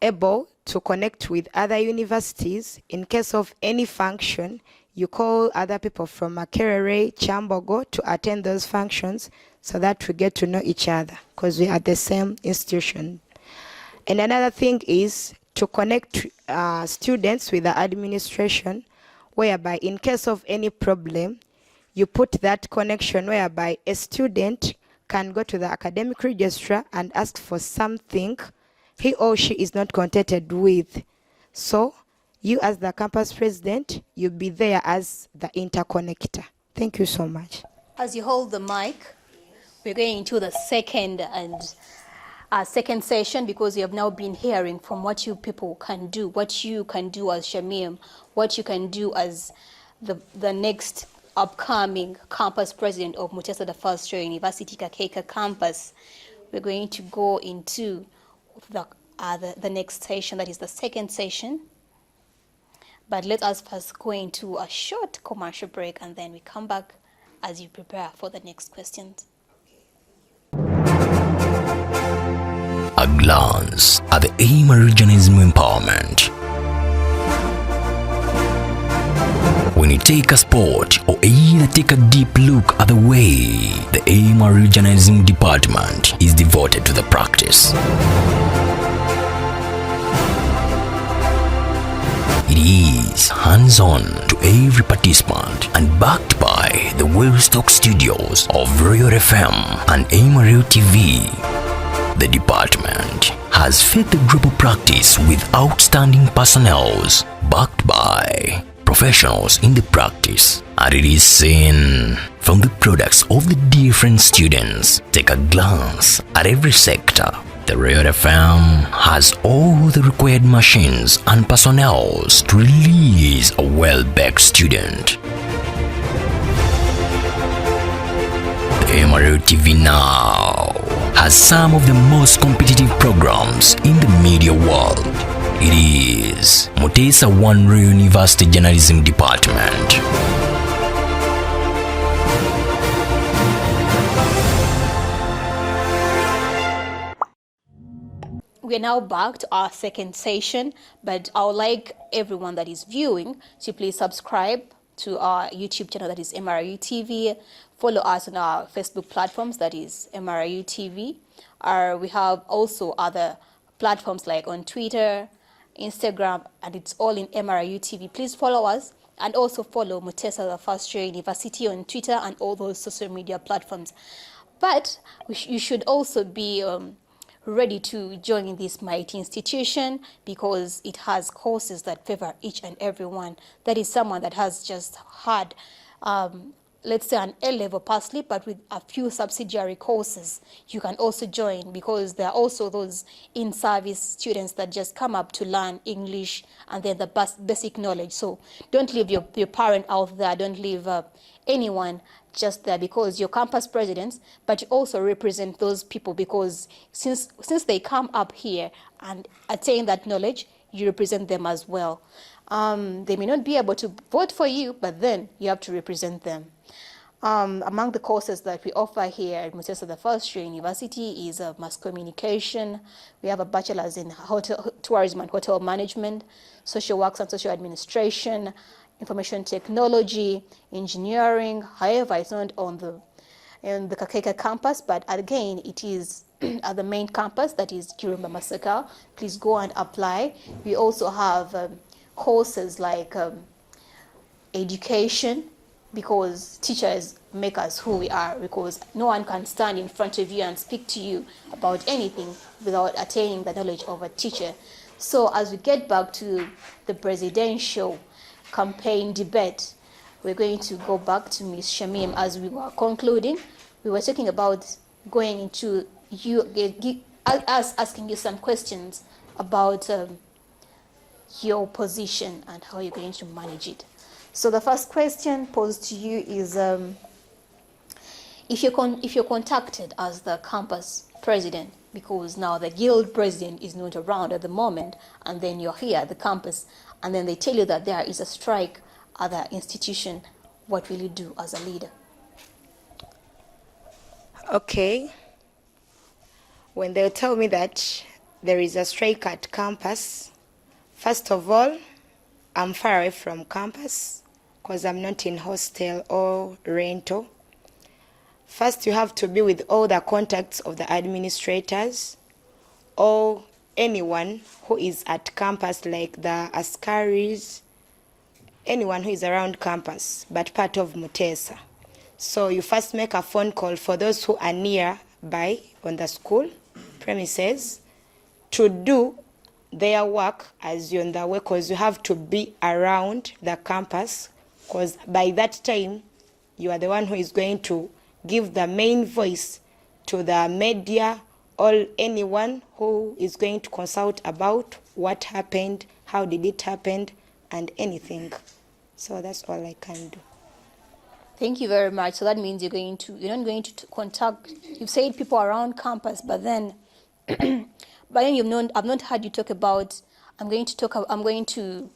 able to connect with other universities. In case of any function, you call other people from Makerere, Chambogo to attend those functions so that we get to know each other, because we are the same institution. And another thing is to connect students with the administration, whereby in case of any problem, you put that connection whereby a student can go to the academic registrar and ask for something he or she is not contented with. So you as the campus president, you'll be there as the interconnector. Thank you so much. As you hold the mic, we're going into the second session, because we have now been hearing from what you people can do, what you can do as Shamim, what you can do as the next upcoming campus president of Muteesa the First Year University Kakeka campus. We're going to go into the next session, that is the second session. But let us first go into a short commercial break, and then we come back as you prepare for the next questions. A glance at the aim of regionalism empowerment. When you take a sport or either take a deep look at the way the aim of regionalism department is devoted to the practice. It is hands-on to every participant and backed by the well-stocked studios of Royal FM and Amarillo TV. The department has fed the group of practice with outstanding personnel backed by professionals in the practice, and it is seen from the products of the different students. Take a glance at every sector. The Royal FM has all the required machines and personnel to release a well-backed student. The MRL TV now has some of the most competitive programs in the media world. It is Muteesa One Royal University Journalism Department. We're now back to our second session, but I would like everyone that is viewing to please subscribe to our YouTube channel, that is MRU TV. Follow us on our Facebook platforms, that is MRU TV. We have also other platforms like on Twitter, Instagram, and it's all in MRU TV. Please follow us and also follow Muteesa the First Year University on Twitter and all those social media platforms. But you should also be ready to join this mighty institution because it has courses that favor each and every one. That is someone that has just had, let's say, an A-level pass slip, but with a few subsidiary courses. You can also join because there are also those in-service students that just come up to learn English and then the basic knowledge. So don't leave your parent out there. Don't leave anyone just there because you're campus presidents, but you also represent those people because since they come up here and attain that knowledge, you represent them as well. They may not be able to vote for you, but then you have to represent them. Among the courses that we offer here at Muteesa the First Year University is mass communication. We have a bachelor's in tourism and hotel management, social works and social administration, information technology, engineering. However, it's not on the Kakeka campus, but again, it is at the main campus, that is Kirumba Masaka. Please go and apply. We also have courses like education, because teachers make us who we are, because no one can stand in front of you and speak to you about anything without attaining the knowledge of a teacher. So as we get back to the presidential campaign debate, we're going to go back to Ms. Shamim. As we were concluding, we were talking about going into us asking you some questions about your position and how you're going to manage it. So the first question posed to you is, if you're contacted as the campus president, because now the guild president is not around at the moment, and then you're here at the campus, and then they tell you that there is a strike at the institution, what will you do as a leader? Okay. When they'll tell me that there is a strike at campus, first of all, I'm far away from campus because I'm not in hostel or rental. First, you have to be with all the contacts of the administrators or anyone who is at campus, like the askaris, anyone who is around campus, but part of Muteesa. So you first make a phone call for those who are nearby on the school premises to do their work as you're on the way, because you have to be around the campus, because by that time you are the one who is going to give the main voice to the media or anyone who is going to consult about what happened, how did it happen, and anything. So that's all I can do. Thank you very much. So that means you're not going to contact, you've said people around campus, but then I've not heard you talk about, I'm going to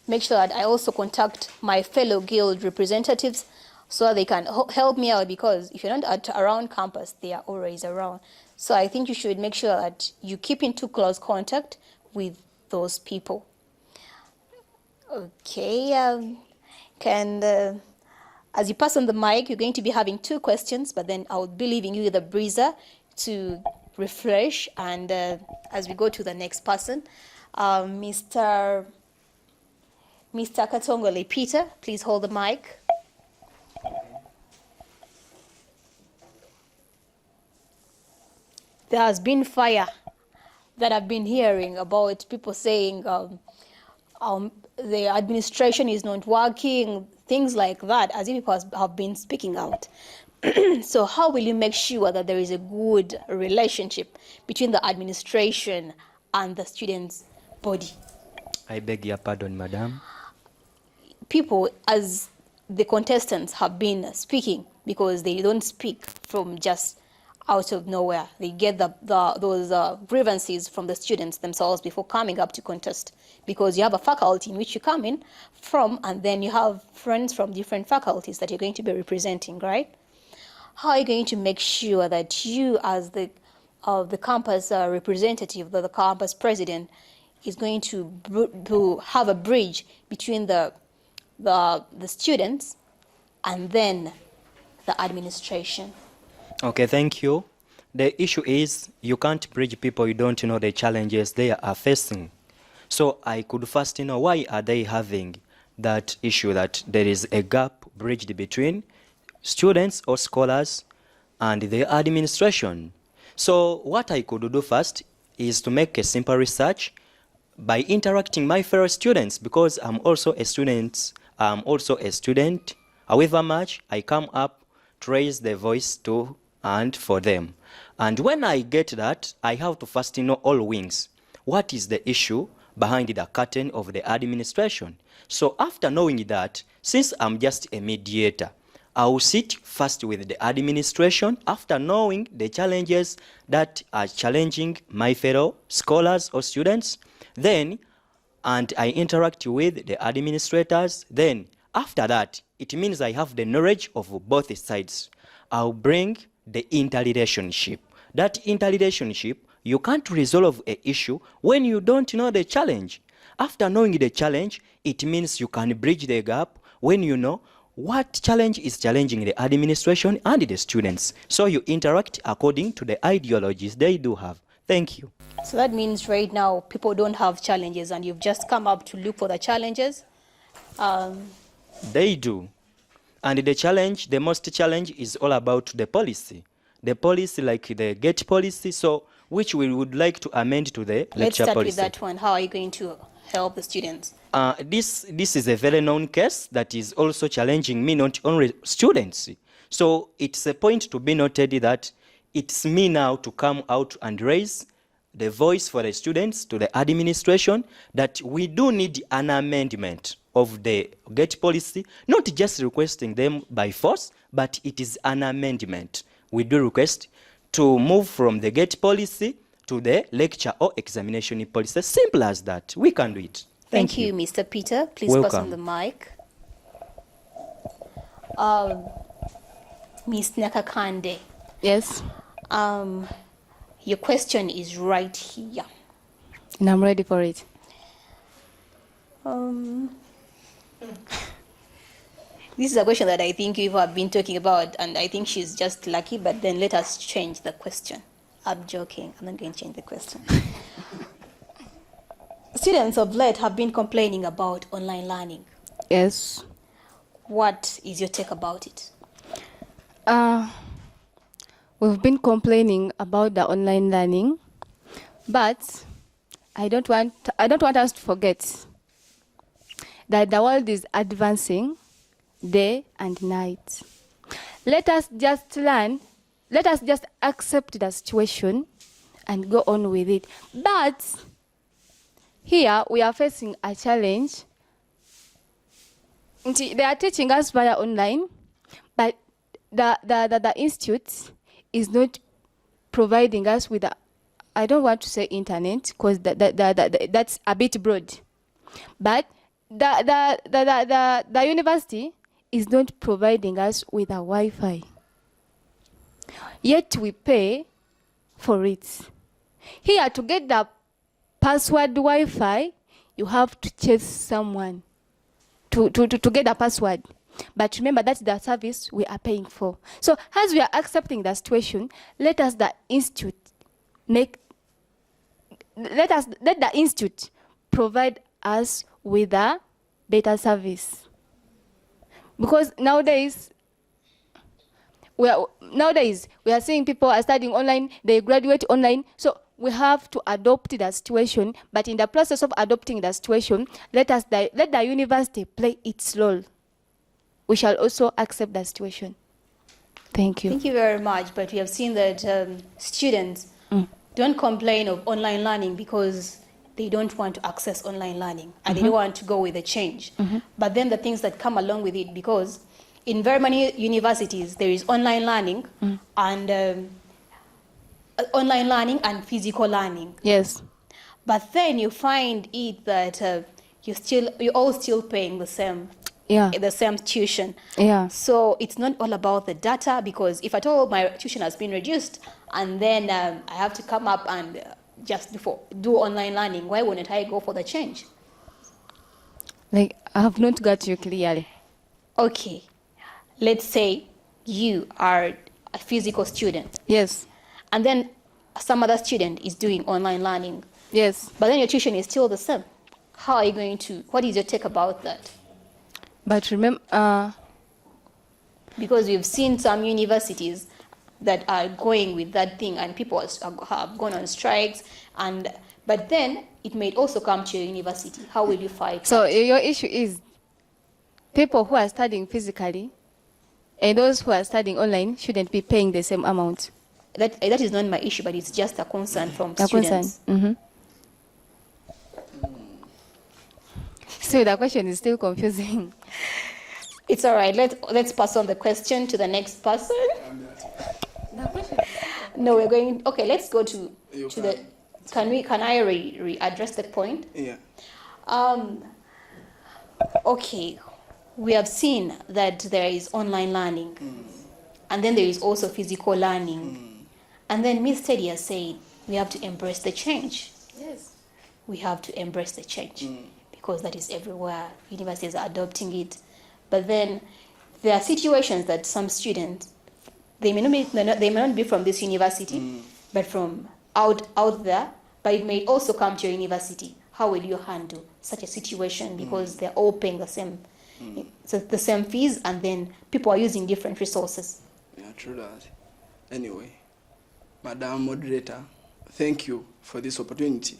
make sure that I also contact my fellow guild representatives so that they can help me out, because if you're not around campus, they are always around. So I think you should make sure that you keep in too close contact with those people. Okay, as you pass on the mic, you're going to be having 2 questions, but then I'll be leaving you with a breezer to refresh. And as we go to the next person, Mr. Katongole Peter, please hold the mic. There has been fire that I've been hearing about people saying the administration is not working, things like that, as if people have been speaking out. So how will you make sure that there is a good relationship between the administration and the students' body? I beg your pardon, madam. People, as the contestants have been speaking, because they don't speak from just out of nowhere. They get those grievances from the students themselves before coming up to contest, because you have a faculty in which you come in from, and then you have friends from different faculties that you're going to be representing, right? How are you going to make sure that you, as the campus representative, the campus president, is going to have a bridge between the students and then the administration? Okay, thank you. The issue is you can't bridge people you don't know the challenges they are facing. So I could first know why are they having that issue, that there is a gap bridged between students or scholars and the administration. So what I could do first is to make a simple research by interacting my fellow students, because I'm also a student. However much I come up to raise the voice to and for them. And when I get that, I have to first know all wings. What is the issue behind the curtain of the administration? So after knowing that, since I'm just a mediator, I will sit first with the administration after knowing the challenges that are challenging my fellow scholars or students. Then, and I interact with the administrators. Then, after that, it means I have the knowledge of both sides. I'll bring the interrelationship. That interrelationship, you can't resolve an issue when you don't know the challenge. After knowing the challenge, it means you can bridge the gap when you know what challenge is challenging the administration and the students. So you interact according to the ideologies they do have. Thank you. So that means right now people don't have challenges and you've just come up to look for the challenges? They do. And the most challenge is all about the policy. The policy, like the gate policy, so which we would like to amend to the lecture policy. Let's start with that one. How are you going to help the students? This is a very known case that is also challenging me, not only students. So it's a point to be noted that it's me now to come out and raise the voice for the students to the administration that we do need an amendment of the gate policy, not just requesting them by force, but it is an amendment. We do request to move from the gate policy to the lecture or examination policy. Simple as that. We can do it. Thank you, Mr. Peter. Please pass on the mic. Ms. Nakakande. Yes. Your question is right here. And I'm ready for it. This is a question that I think you have been talking about, and I think she's just lucky, but then let us change the question. I'm joking. I'm not going to change the question. Students of late have been complaining about online learning. Yes. What is your take about it? We've been complaining about the online learning, but I don't want us to forget that the world is advancing day and night. Let us just learn, let us just accept the situation and go on with it. But here we are facing a challenge. They are teaching us via online, but the institute is not providing us with I don't want to say internet because that's a bit broad. But the university is not providing us with a Wi-Fi. Yet we pay for it. Here, to get the password Wi-Fi, you have to chase someone to get the password. But remember, that's the service we are paying for. So as we are accepting the situation, let the institute provide us with a better service. Because nowadays we are seeing people are studying online, they graduate online. So we have to adopt the situation, but in the process of adopting the situation, let the university play its role. We shall also accept the situation. Thank you. Thank you very much. But we have seen that students don't complain of online learning because they don't want to access online learning and they don't want to go with the change. But then the things that come along with it, because in very many universities there is online learning and physical learning. Yes. But then you find it that you're all still paying the same tuition. Yeah. So it's not all about the data, because if at all my tuition has been reduced and then I have to come up and just do online learning, why wouldn't I go for the change? Like, I have not got you clearly. Okay, let's say you are a physical student. Yes. And then some other student is doing online learning. Yes. But then your tuition is still the same. How are you going to, what is your take about that? But remember, because we've seen some universities that are going with that thing and people have gone on strikes, but then it may also come to your university. How will you fight? so that? your issue is people who are studying physically and those who are studying online shouldn't be paying the same amount. That is not my issue, but it's just a concern from A students. concern. So the question is still confusing. It's all right. Let's pass on the question to the next person. No, we're going. Okay, let's go to the. Can I readdress that point? Yeah. Okay, we have seen that there is online learning, and then there is also physical learning, and then Ms. Teddy has said we have to embrace the change. Yes. We have to embrace the change because that is everywhere. Universities are adopting it, but then there are situations that some students they may not be from this university, but from out there. But it may also come to your university. How will you handle such a situation? Because they're all paying the same fees, and then people are using different resources. Yeah, true that. Anyway, Madam Moderator, thank you for this opportunity.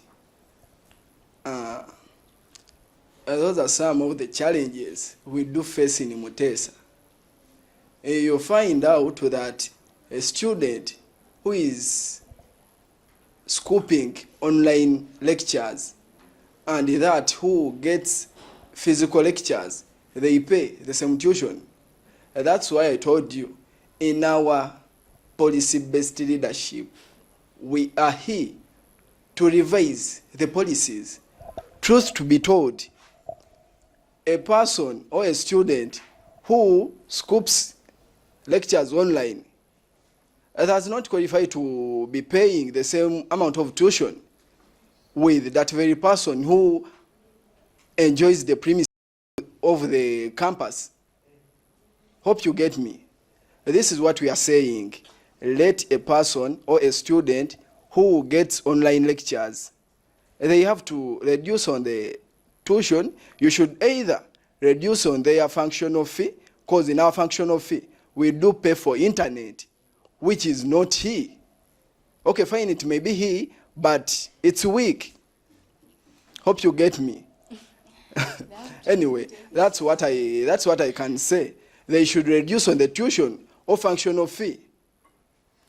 Those are some of the challenges we do face in Muteesa. You'll find out that a student who is scooping online lectures and that who gets physical lectures, they pay the same tuition. That's why I told you, in our policy-based leadership, we are here to revise the policies. Truth to be told, a person or a student who scoops lectures online does not qualify to be paying the same amount of tuition with that very person who enjoys the premises of the campus. Hope you get me. This is what we are saying. Let a person or a student who gets online lectures, they have to reduce on the tuition. You should either reduce on their functional fee, because in our functional fee, we do pay for internet, which is not he. Okay, fine, it may be he, but it's weak. Hope you get me. Anyway, that's what I can say. They should reduce on the tuition or functional fee,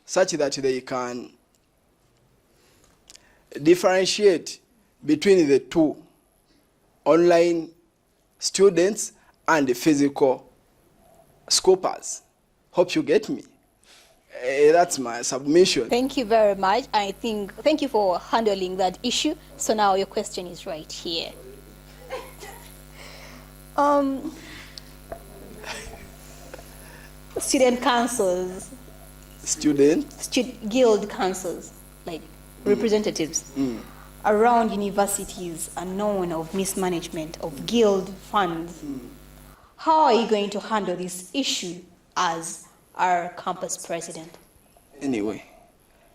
such that they can differentiate between the two, online students and the physical scoopers. Hope you get me. That's my submission. Thank you very much. Thank you for handling that issue. So now your question is right here. Student councils. Guild councils, like representatives around universities are known of mismanagement of guild funds. How are you going to handle this issue as our campus president? Anyway,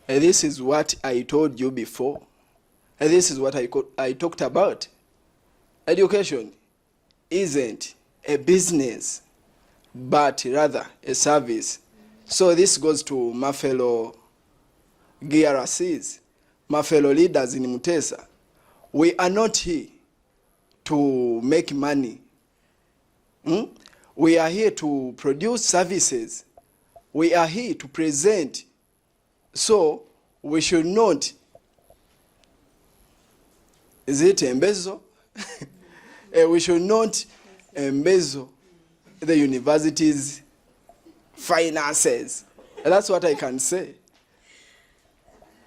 this is what I told you before. This is what I talked about. Education isn't a business, but rather a service. So this goes to my fellow GRCs, my fellow leaders in Muteesa. We are not here to make money. We are here to produce services. We are here to present. So we should not Is it embezzle? We should not embezzle the university's finances. And that's what I can say.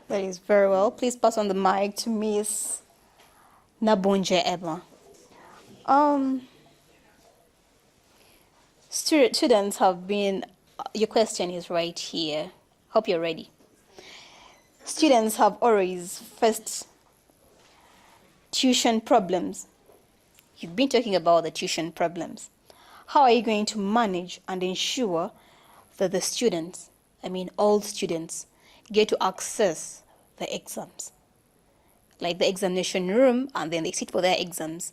That is very well. Please pass on the mic to Miss Nabunje Emma. Students have been, your question is right here. Hope you're ready. Students have always faced tuition problems. You've been talking about the tuition problems. How are you going to manage and ensure that the students, all students, get to access the exams? Like the examination room, and then they sit for their exams.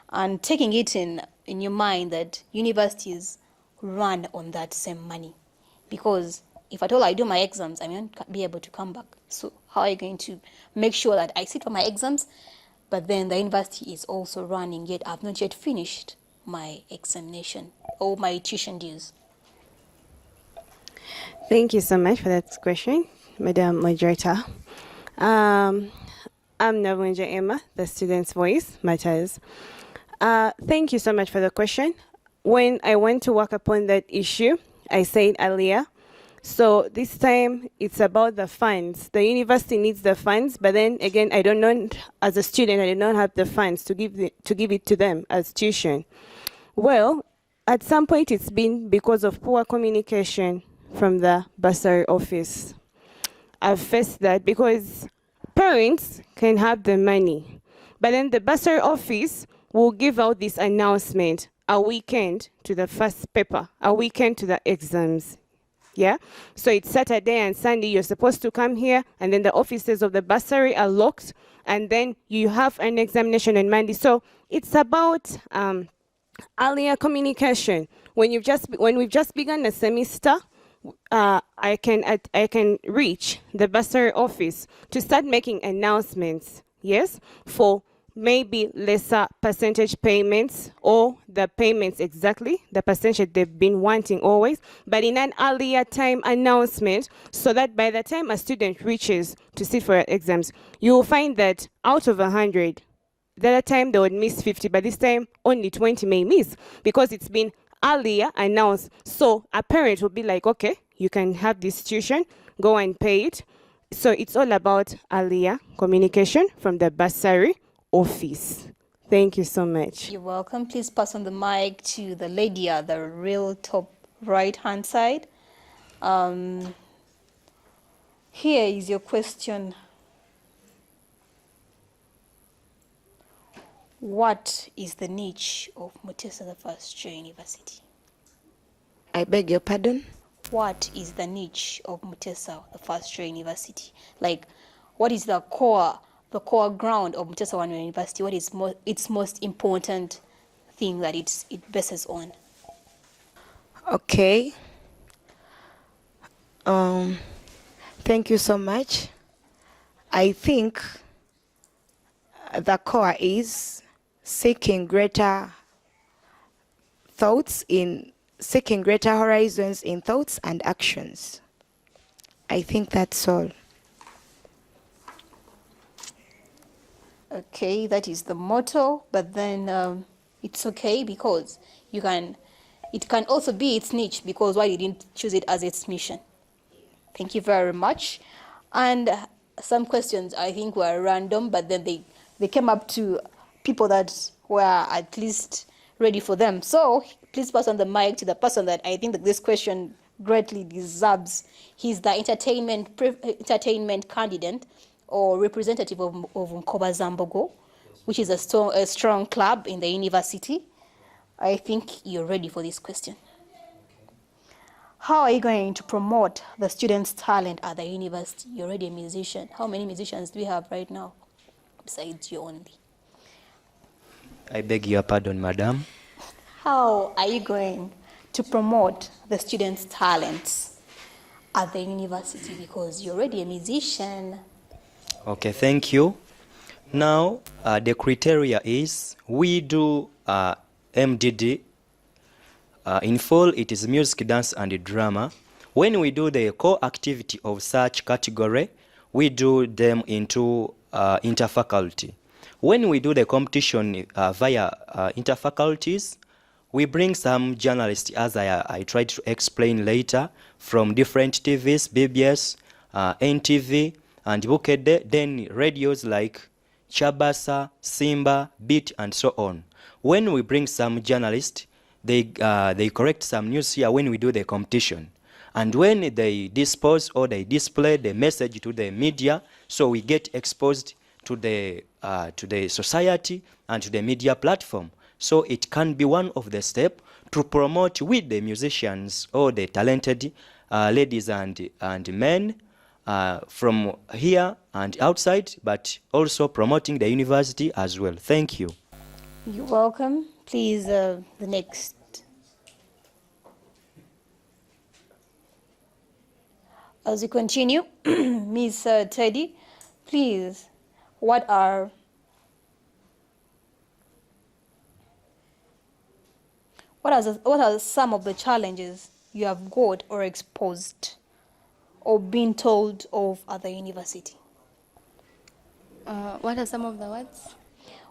And taking it in your mind that universities run on that same money. Because if at all I do my exams, I won't be able to come back. So how are you going to make sure that I sit for my exams, but then the university is also running, yet I've not yet finished my examination or my tuition dues? Thank you so much for that question, Madam Moderator. I'm Nabunja Emma, the student's voice matters. Thank you so much for the question. When I went to work upon that issue, I said earlier, so this time it's about the funds. The university needs the funds, but then again, I don't know, as a student, I do not have the funds to give it to them as tuition. Well, at some point it's been because of poor communication from the bursary office. I've faced that because parents can have the money, but then the bursary office will give out this announcement a weekend to the first paper, a weekend to the exams. Yeah, so it's Saturday and Sunday, you're supposed to come here, and then the offices of the bursary are locked, and then you have an examination on Monday. So it's about earlier communication. When we've just begun a semester, I can reach the bursary office to start making announcements, yes, for maybe lesser percentage payments, or the payments exactly, the percentage they've been wanting always, but in an earlier time announcement, so that by the time a student reaches to sit for exams, you will find that out of 100, the other time they would miss 50, but this time only 20 may miss, because it's been earlier announced. So a parent will be like, okay, you can have this tuition, go and pay it. So it's all about earlier communication from the bursary office. Thank you so much. You're welcome. Please pass on the mic to the lady at the real top right-hand side. Here is your question. What is the niche of Muteesa the First Year University? I beg your pardon? What is the niche of Muteesa the First Year University? Like, what is the core ground of Muteesa One University? What is its most important thing that it bases on? Okay. Thank you so much. I think the core is seeking greater horizons in thoughts and actions. I think that's all. Okay, that is the motto, but then it's okay because it can also be its niche, because why you didn't choose it as its mission? Thank you very much. And some questions I think were random, but then they came up to people that were at least ready for them. So please pass on the mic to the person that I think that this question greatly deserves. He's the entertainment candidate or representative of Nkoba Zambogo, which is a strong club in the university. I think you're ready for this question. How are you going to promote the students' talent at the university? You're already a musician. How many musicians do we have right now besides you only? I beg your pardon, madam. How are you going to promote the students' talents at the university? Because you're already a musician. Okay, thank you. Now, the criteria is we do MDD. In full, it is music, dance, and drama. When we do the core activity of such category, we do them into interfaculty. When we do the competition via interfaculties, we bring some journalists, as I tried to explain later, from different TVs, BBS, NTV, and Bukedde, then radios like Chabasa, Simba, Beat, and so on. When we bring some journalists, they correct some news here when we do the competition. And when they dispose or they display the message to the media, so we get exposed to the society and to the media platform. So it can be one of the steps to promote with the musicians or the talented ladies and men from here and outside, but also promoting the university as well. Thank you. You're welcome. Please, the next. As we continue, Ms. Teddy, please, what are some of the challenges you have got or exposed or been told of at the university? What are some of the words?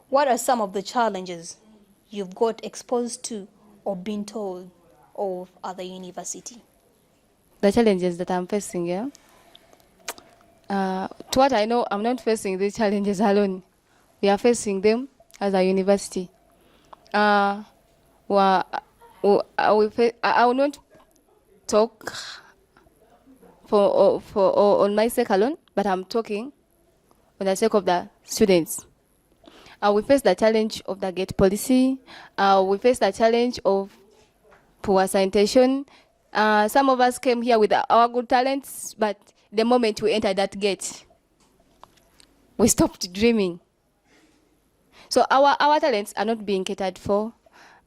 What are some of the challenges you've got exposed to or been told of at the university? The challenges that I'm facing, yeah? To what I know, I'm not facing these challenges alone. We are facing them as a university. I will not talk on my sake alone, but I'm talking on the sake of the students. We face the challenge of the gate policy. We face the challenge of poor sanitation. Some of us came here with our good talents, but the moment we entered that gate, we stopped dreaming. So our talents are not being catered for.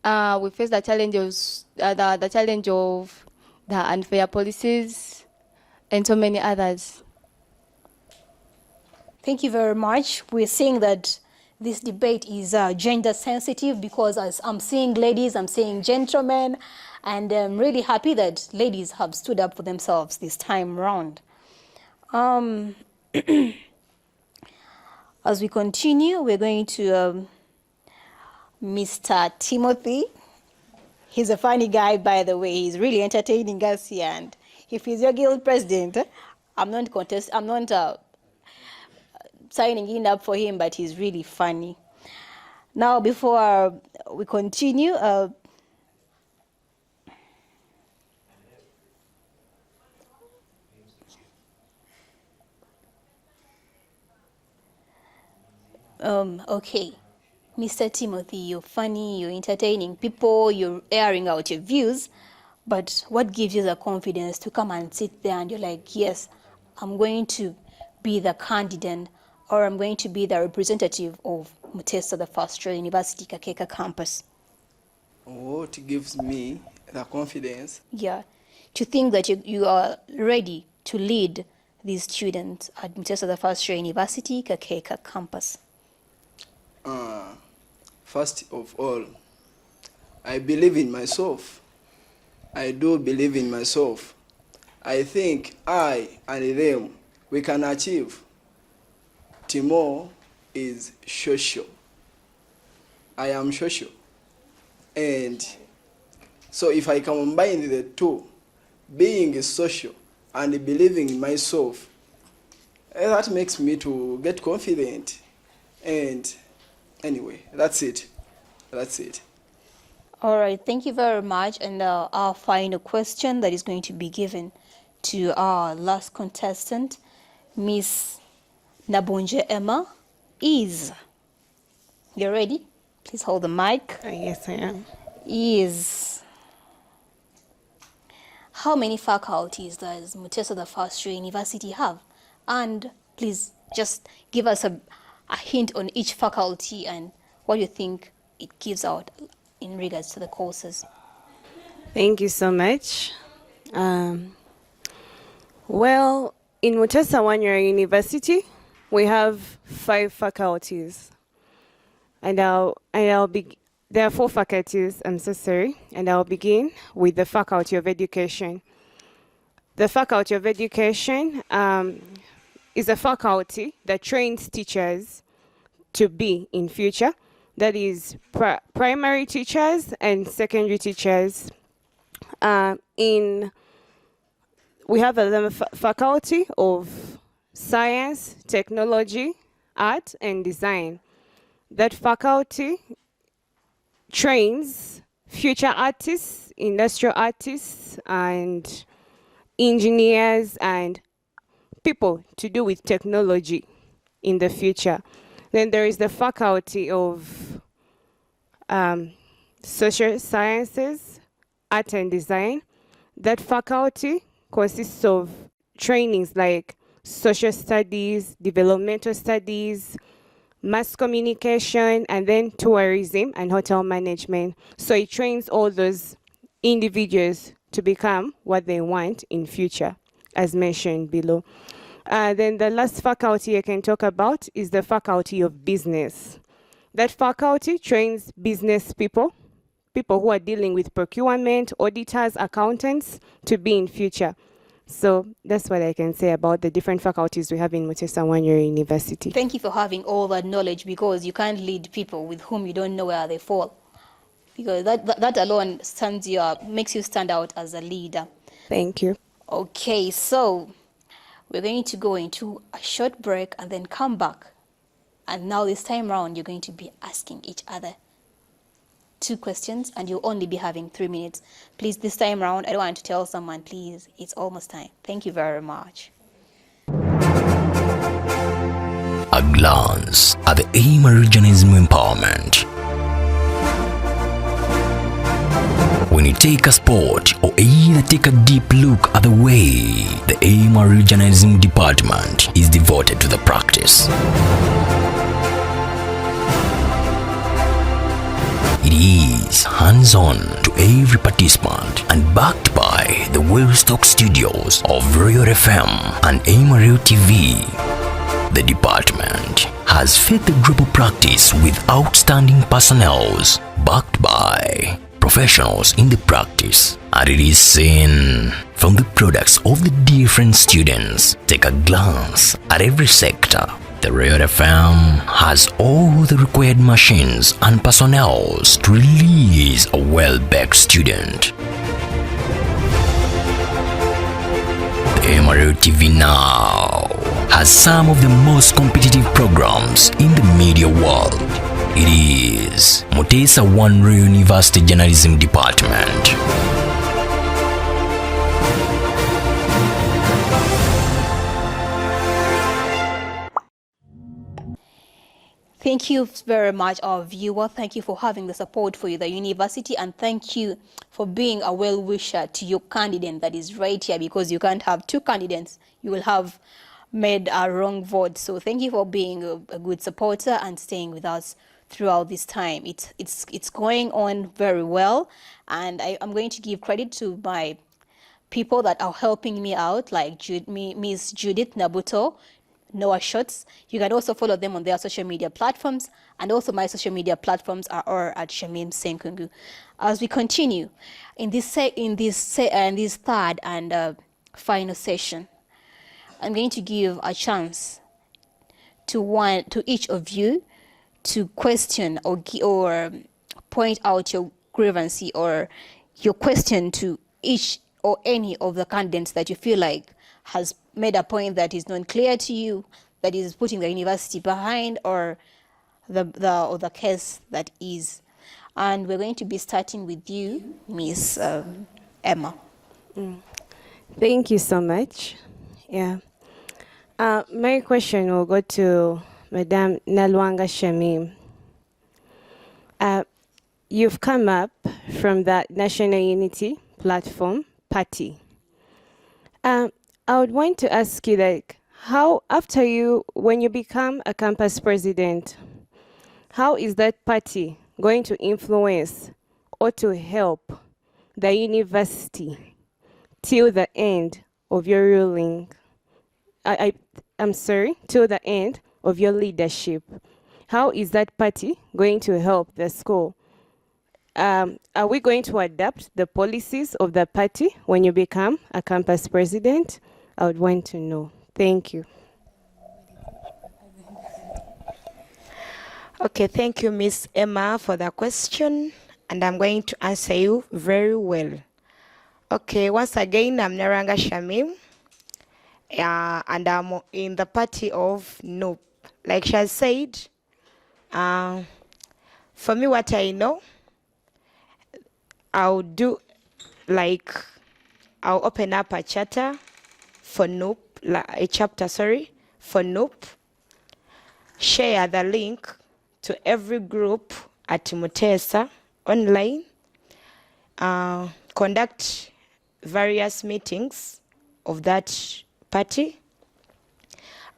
We face the challenges, the challenge of the unfair policies, and so many others. Thank you very much. We're seeing that this debate is gender sensitive because as I'm seeing ladies, I'm seeing gentlemen, and I'm really happy that ladies have stood up for themselves this time round. As we continue, we're going to Mr. Timothy. He's a funny guy, by the way. He's really entertaining us here. And if he's your guild president, I'm not signing in up for him, but he's really funny. Now, before we continue, okay, Mr. Timothy, you're funny, you're entertaining people, you're airing out your views, but what gives you the confidence to come and sit there and you're like, yes, I'm going to be the candidate or I'm going to be the representative of Muteesa, the First Royal University Kakeka campus? What gives me the confidence? Yeah, to think that you are ready to lead these students at Muteesa, the First Royal University Kakeka campus. First of all, I believe in myself. I do believe in myself. I think I and them, we can achieve. Timo is social. I am social. And so if I combine the two, being social and believing in myself, that makes me to get confident. And anyway, that's it. That's it. All right, thank you very much. And our final question that is going to be given to our last contestant, Miss Nabonje Emma, is, you ready? Please hold the mic. Yes, I am. Is, how many faculties does Muteesa, the First Royal University have? And please just give us a hint on each faculty and what you think it gives out in regards to the courses. Thank you so much. Well, in Muteesa One-Year University, we have 5 faculties. And there are 4 faculties, I'm so sorry. And I'll begin with the Faculty of Education. The Faculty of Education is a faculty that trains teachers to be in future. That is primary teachers and secondary teachers. We have a faculty of science, technology, art, and design. That faculty trains future artists, industrial artists, and engineers, and people to do with technology in the future. Then there is the faculty of social sciences, art and design. That faculty consists of trainings like social studies, developmental studies, mass communication, and then tourism and hotel management. So it trains all those individuals to become what they want in future, as mentioned below. Then the last faculty I can talk about is the faculty of business. That faculty trains business people, people who are dealing with procurement, auditors, accountants, to be in future. So that's what I can say about the different faculties we have in Muteesa One-Year University. Thank you for having all that knowledge, because you can't lead people with whom you don't know where they fall. Because that alone makes you stand out as a leader. Thank you. Okay, so we're going to go into a short break and then come back. And now this time around, you're going to be asking each other 2 questions, and you'll only be having 3 minutes. Please, this time around, I don't want to tell someone, please, it's almost time. Thank you very much. A glance at the AIM Regionalism Empowerment. When you take a sport or either take a deep look at the way the AIM Regionalism Department is devoted to the practice. It is hands-on to every participant and backed by the well-stocked studios of Royal FM and Electoral TV. The department has fed the global practice with outstanding personnels backed by professionals in the practice, and it is seen from the products of the different students. Take a glance at every sector. The Royal FM has all the required machines and personnel to release a well-backed student. The Electoral TV now has some of the most competitive programs in the media world. It is Muteesa One-Year University Journalism Department. Thank you very much, our viewer. Thank you for having the support for the university, and thank you for being a well-wisher to your candidate that is right here, because you can't have 2 candidates. You will have made a wrong vote. So thank you for being a good supporter and staying with us throughout this time. It's going on very well, and I'm going to give credit to my people that are helping me out, like Miss Judith Nabuto, Noah Shots. You can also follow them on their social media platforms, and also my social media platforms are all at Shamim Senkungu. As we continue in this third and final session, I'm going to give a chance to each of you to question or point out your grievance or your question to each or any of the candidates that you feel like has made a point that is not clear to you, that is putting the university behind, or the case that is. And we're going to be starting with you, Miss Emma. Thank you so much. Yeah. My question will go to Madame Nalwanga Shamim. You've come up from that National Unity Platform Party. I would want to ask you, like, how, when you become a campus president, how is that party going to influence or to help the university till the end of your ruling? I'm sorry, till the end of your leadership. How is that party going to help the school? Are we going to adapt the policies of the party when you become a campus president? I would want to know. Thank you. Okay, thank you, Miss Emma, for the question, and I'm going to answer you very well. Okay, once again, I'm Naranga Shamim, and I'm in the party of Nope. Like she has said, for me, what I know, I'll do like I'll open up a chapter for Nope, a chapter, sorry, for Nope. Share the link to every group at Muteesa online. Conduct various meetings of that party.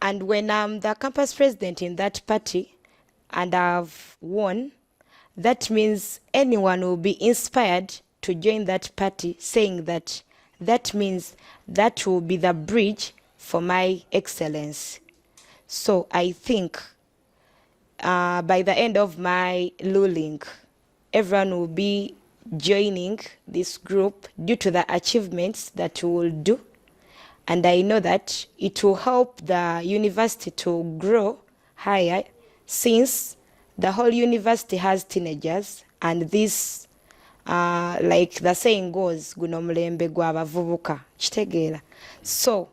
And when I'm the campus president in that party and I've won, that means anyone will be inspired to join that party, saying that that means that will be the bridge for my excellence. So I think by the end of my ruling, everyone will be joining this group due to the achievements that we will do. And I know that it will help the university to grow higher, since the whole university has teenagers, and this, like the saying goes, guno mulembe gw'abavubuka, kitegeera. So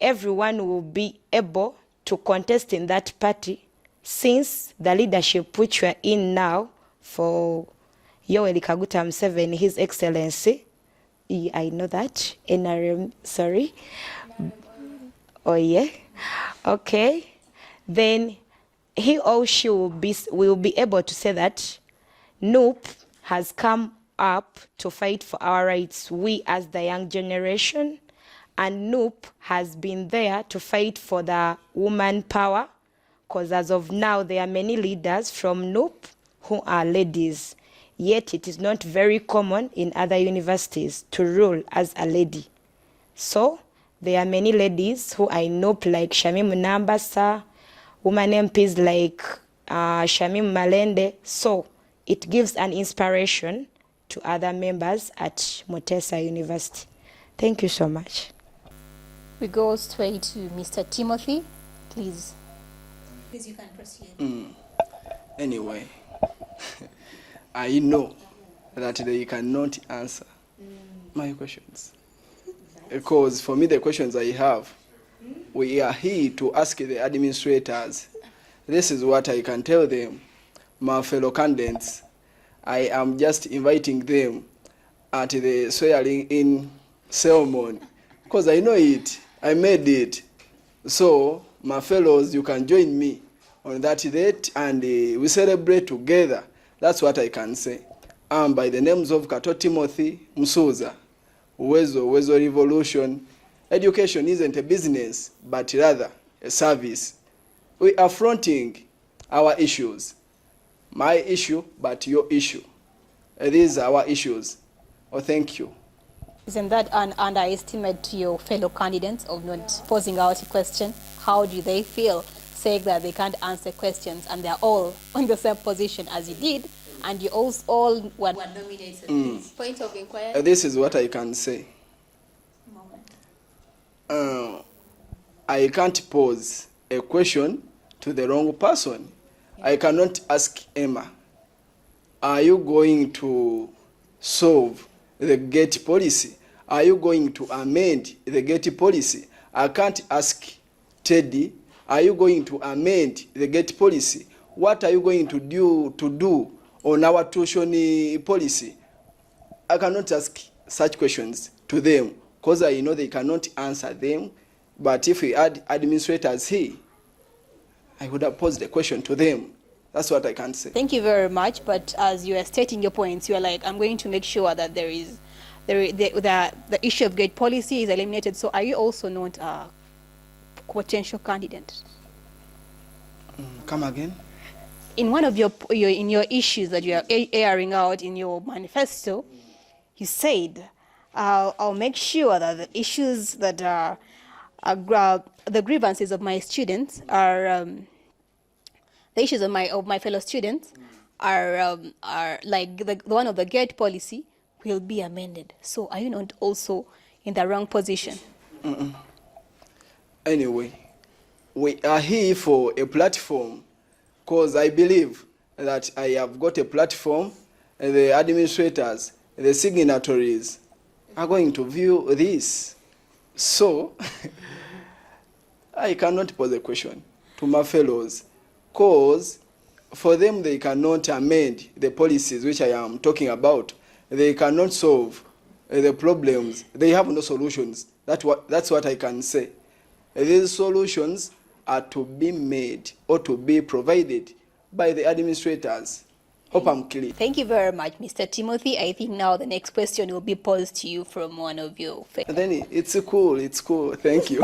everyone will be able to contest in that party, since the leadership which we are in now for Yoweri Kaguta Museveni, His Excellency, I know that, NRM, sorry. Oh yeah, okay. Then he or she will be able to say that Nope has come up to fight for our rights, we as the young generation, and Nope has been there to fight for the woman power, because as of now there are many leaders from Nope who are ladies, yet it is not very common in other universities to rule as a lady. So there are many ladies who I know, like Shamim Nambasa, women MPs like Shamim Malende. So it gives an inspiration to other members at Muteesa University. Thank you so much. We go straight to Mr. Timothy, please. Please, you can proceed. Anyway, I know that they cannot answer my questions. Because for me, the questions I have, we are here to ask the administrators. This is what I can tell them. My fellow candidates, I am just inviting them at the swearing-in ceremony. Because I know it, I made it. So, my fellows, you can join me on that date and we celebrate together. That's what I can say. By the names of Kato Timothy Musuza, Uwezo Revolution, education isn't a business, but rather a service. We are fronting our issues. My issue, but your issue. These are our issues. Oh, thank you. Isn't that an underestimate to your fellow candidates of not posing out a question? How do they feel saying that they can't answer questions and they're all on the same position as you did, and you all were nominated? Point of inquiry. This is what I can say. I can't pose a question to the wrong person. I cannot ask Emma, are you going to solve the gate policy? Are you going to amend the gate policy? I can't ask Teddy, are you going to amend the gate policy? What are you going to do on our tuition policy? I cannot ask such questions to them because I know they cannot answer them. But if we had administrators here, I would have posed the question to them. That's what I can say. Thank you very much. But as you are stating your points, you are like, I'm going to make sure that the issue of gate policy is eliminated. So are you also not a potential candidate? Come again? In one of your issues that you are airing out in your manifesto, you said, I'll make sure that the issues that are the grievances of my students are the issues of my fellow students are like the one of the gate policy will be amended. So are you not also in the wrong position? Anyway, we are here for a platform because I believe that I have got a platform, the administrators, the signatories are going to view this. So, I cannot pose a question to my fellows, because for them they cannot amend the policies which I am talking about. They cannot solve the problems. They have no solutions. That's what I can say. These solutions are to be made or to be provided by the administrators. Hope I'm clear. Thank you very much, Mr. Timothy. I think now the next question will be posed to you from one of your And then it's cool. Thank you.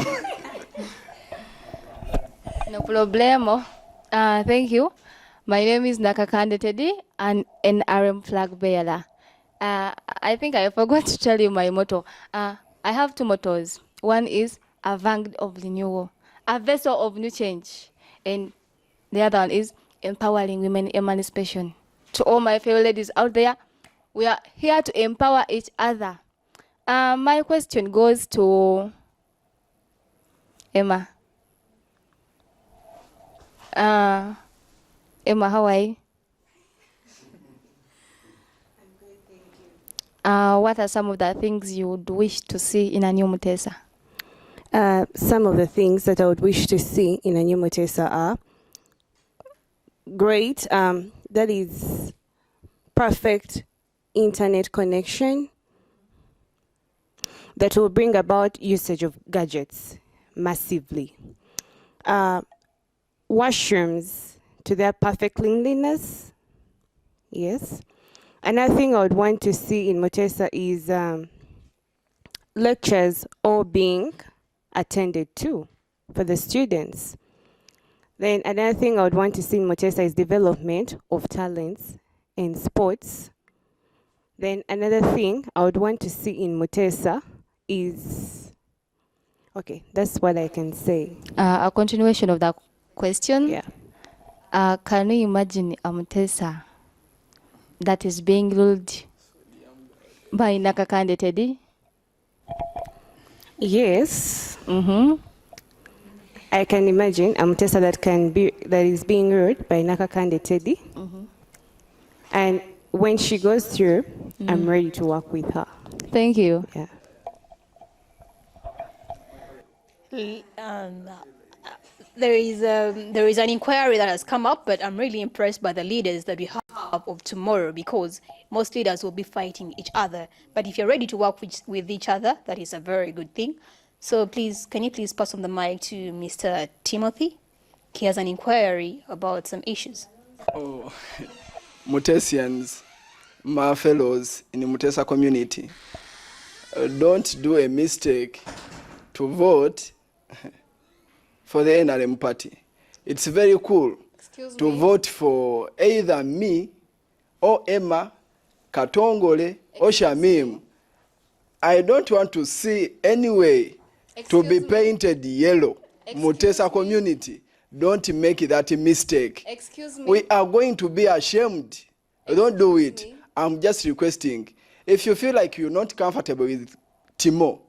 No problemo. Thank you. My name is Nakakande Teddy, an NRM flag bearer. I think I forgot to tell you my motto. I have two mottos. One is a vanguard of renewal, a vessel of new change. And the other one is empowering women emancipation. To all my fellow ladies out there, we are here to empower each other. My question goes to Emma. Emma, how are you? What are some of the things you would wish to see in a new Muteesa? Some of the things that I would wish to see in a new Muteesa are great, that is perfect internet connection that will bring about usage of gadgets massively. Washrooms to their perfect cleanliness, yes. Another thing I would want to see in Muteesa is lectures all being attended to for the students. Then another thing I would want to see in Muteesa is development of talents in sports. Then another thing I would want to see in Muteesa is, okay, that's what I can say. A continuation of that question. Yeah. Can you imagine a Muteesa that is being ruled by Nakakande Teddy? Yes. I can imagine a Muteesa that is being ruled by Nakakande Teddy. And when she goes through, I'm ready to work with her. Thank you. Yeah. There is an inquiry that has come up, but I'm really impressed by the leaders that we have of tomorrow, because most leaders will be fighting each other. But if you're ready to work with each other, that is a very good thing. So please, can you please pass on the mic to Mr. Timothy? He has an inquiry about some issues. Oh, Muteesians, my fellows in the Muteesa community, don't do a mistake to vote for the NRM party. It's very cool to vote for either me or Emma, Katongole or Shamim. I don't want to see any way to be painted yellow. Muteesa community, don't make that mistake. Excuse me. We are going to be ashamed. Don't do it. I'm just requesting. If you feel like you're not comfortable with Timo,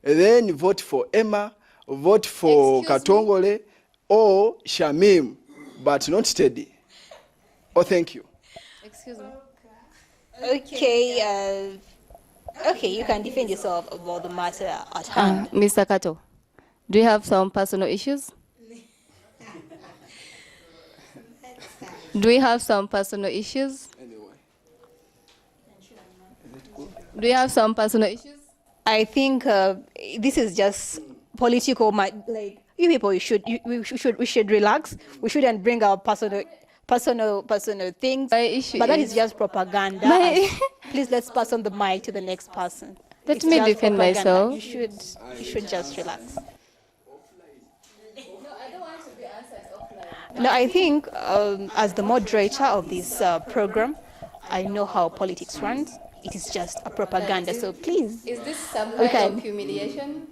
then vote for Emma, vote for Katongole or Shamim, but not Teddy. Oh, thank you. Excuse me. Okay, okay, you can defend yourself about the matter at hand. Mr. Kato, do you have some personal issues? Do you have some personal issues? Do you have some personal issues? I think this is just political. Like, you people, we should relax. We shouldn't bring our personal things. But that is just propaganda. Please, let's pass on the mic to the next person. Let me defend myself. You should just relax. No, I think as the moderator of this program, I know how politics runs. It is just a propaganda. So please, Is this some kind of humiliation?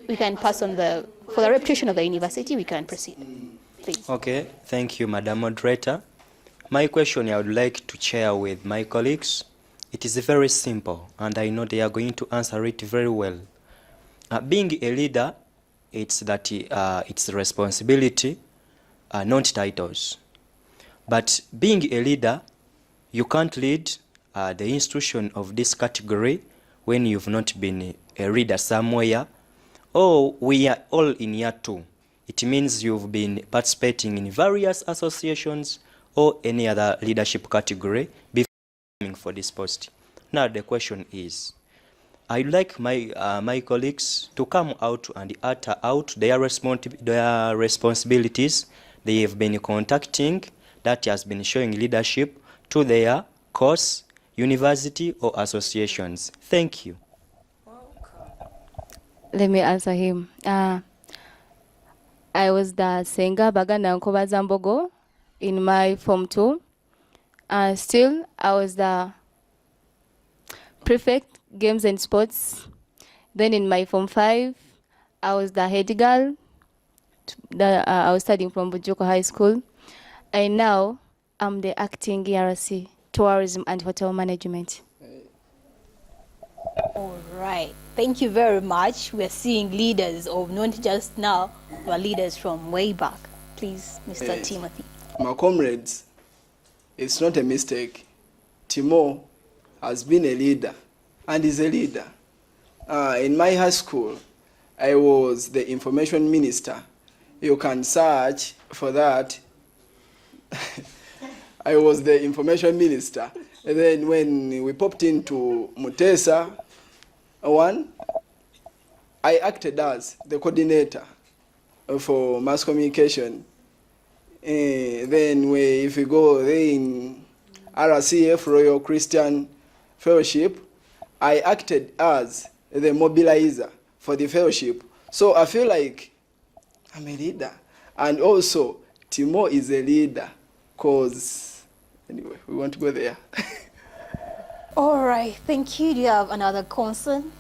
we can pass on for the reputation of the university, we can proceed. Please. Okay, thank you, Madam Moderator. My question I would like to share with my colleagues, it is very simple, and I know they are going to answer it very well. Being a leader, it's that it's responsibility, not titles. But being a leader, you can't lead the institution of this category when you've not been a leader somewhere. Oh, we are all in year 2. It means you've been participating in various associations or any other leadership category before coming for this post. Now the question is, I'd like my colleagues to come out and utter out their responsibilities they have been contacting that has been showing leadership to their course, university or associations. Thank you. Let me answer him. I was the singer Bagana Nkoba Zambogo in my Form 2. Still, I was the prefect, games and sports. Then in my Form 5, I was the head girl. I was studying from Bujoko High School. And now, I'm the acting ERC, Tourism and Hotel Management. All right. Thank you very much. We're seeing leaders of not just now, but leaders from way back. Please, Mr. Timothy. My comrades, it's not a mistake. Timo has been a leader and is a leader. In my high school, I was the information minister. You can search for that. I was the information minister. And then when we popped into Muteesa 1, I acted as the coordinator for mass communication. Then if we go in RCF, Royal Christian Fellowship, I acted as the mobilizer for the fellowship. So I feel like I'm a leader. And also, Timo is a leader. Because, anyway, we want to go there. All right. Thank you. Do you have another concern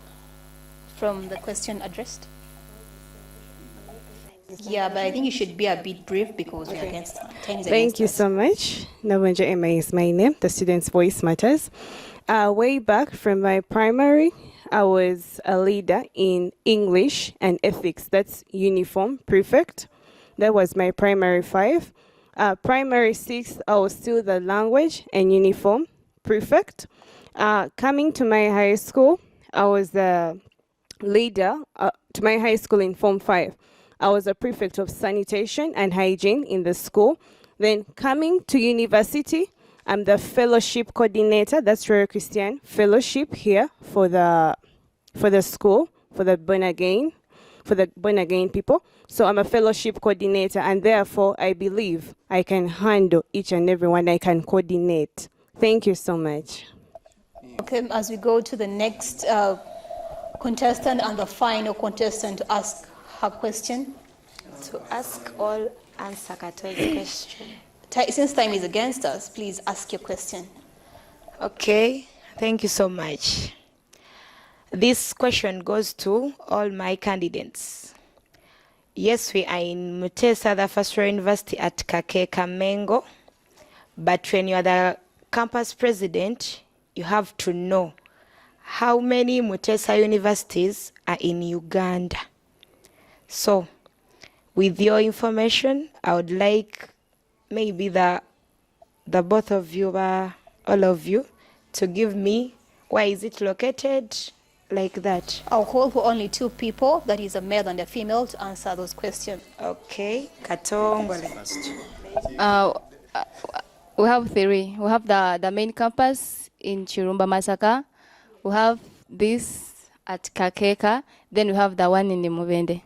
from the question addressed? Yeah, but I think you should be a bit brief because we're against time. Time is Thank you against us. so much. Nabanja Emma is my name. The student's voice matters. Way back from my primary, I was a leader in English and ethics. That's uniform prefect. That was my primary 5. Primary 6, I was still the language and uniform prefect. Coming to my high school, I was the leader to my high school in Form 5. I was a prefect of sanitation and hygiene in the school. Then coming to university, I'm the fellowship coordinator. That's Royal Christian Fellowship here for the school, for the born again people. So I'm a fellowship coordinator, and therefore I believe I can handle each and every one. I can coordinate. Thank you so much. Okay, as we go to the next contestant and the final contestant to ask her question. To ask all, answer Kato's question. Since time is against us, please ask your question. Okay, thank you so much. This question goes to all my candidates. Yes, we are in Muteesa, the first university at Kakeka, but when you are the campus president, you have to know how many Muteesa universities are in Uganda. So, with your information, I would like maybe the both of you, all of you, to give me where is it located, like that. I'll call for only 2 people, that is a male and a female, to answer those questions. Okay, Katongole. We have 3. We have the main campus in Chirumba Masaka. We have this at Kakeka. Then we have the one in the Mubende.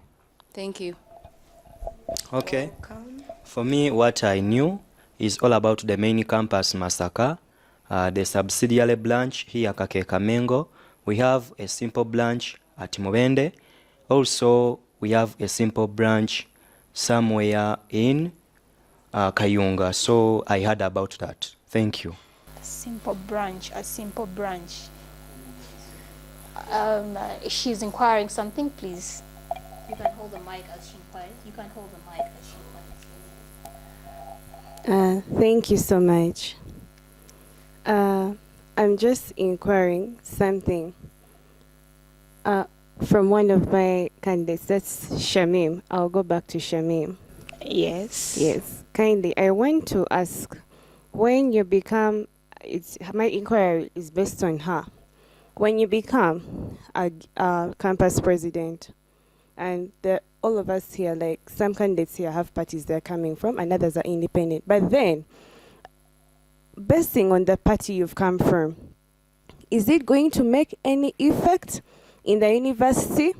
Thank you. Okay. For me, what I knew is all about the main campus Masaka, the subsidiary branch here Kakeka. We have a simple branch at Mubende. Also, we have a simple branch somewhere in Kayunga. So I heard about that. Thank you. A simple branch. She's inquiring something, please. You can hold the mic as she inquires. Thank you so much. I'm just inquiring something from one of my candidates. That's Shamim. I'll go back to Shamim. Yes. Yes. Kindly, I want to ask when you become, my inquiry is based on her. When you become a campus president, and all of us here, like some candidates here have parties they're coming from, and others are independent. But then, basing on the party you've come from, is it going to make any effect in the university?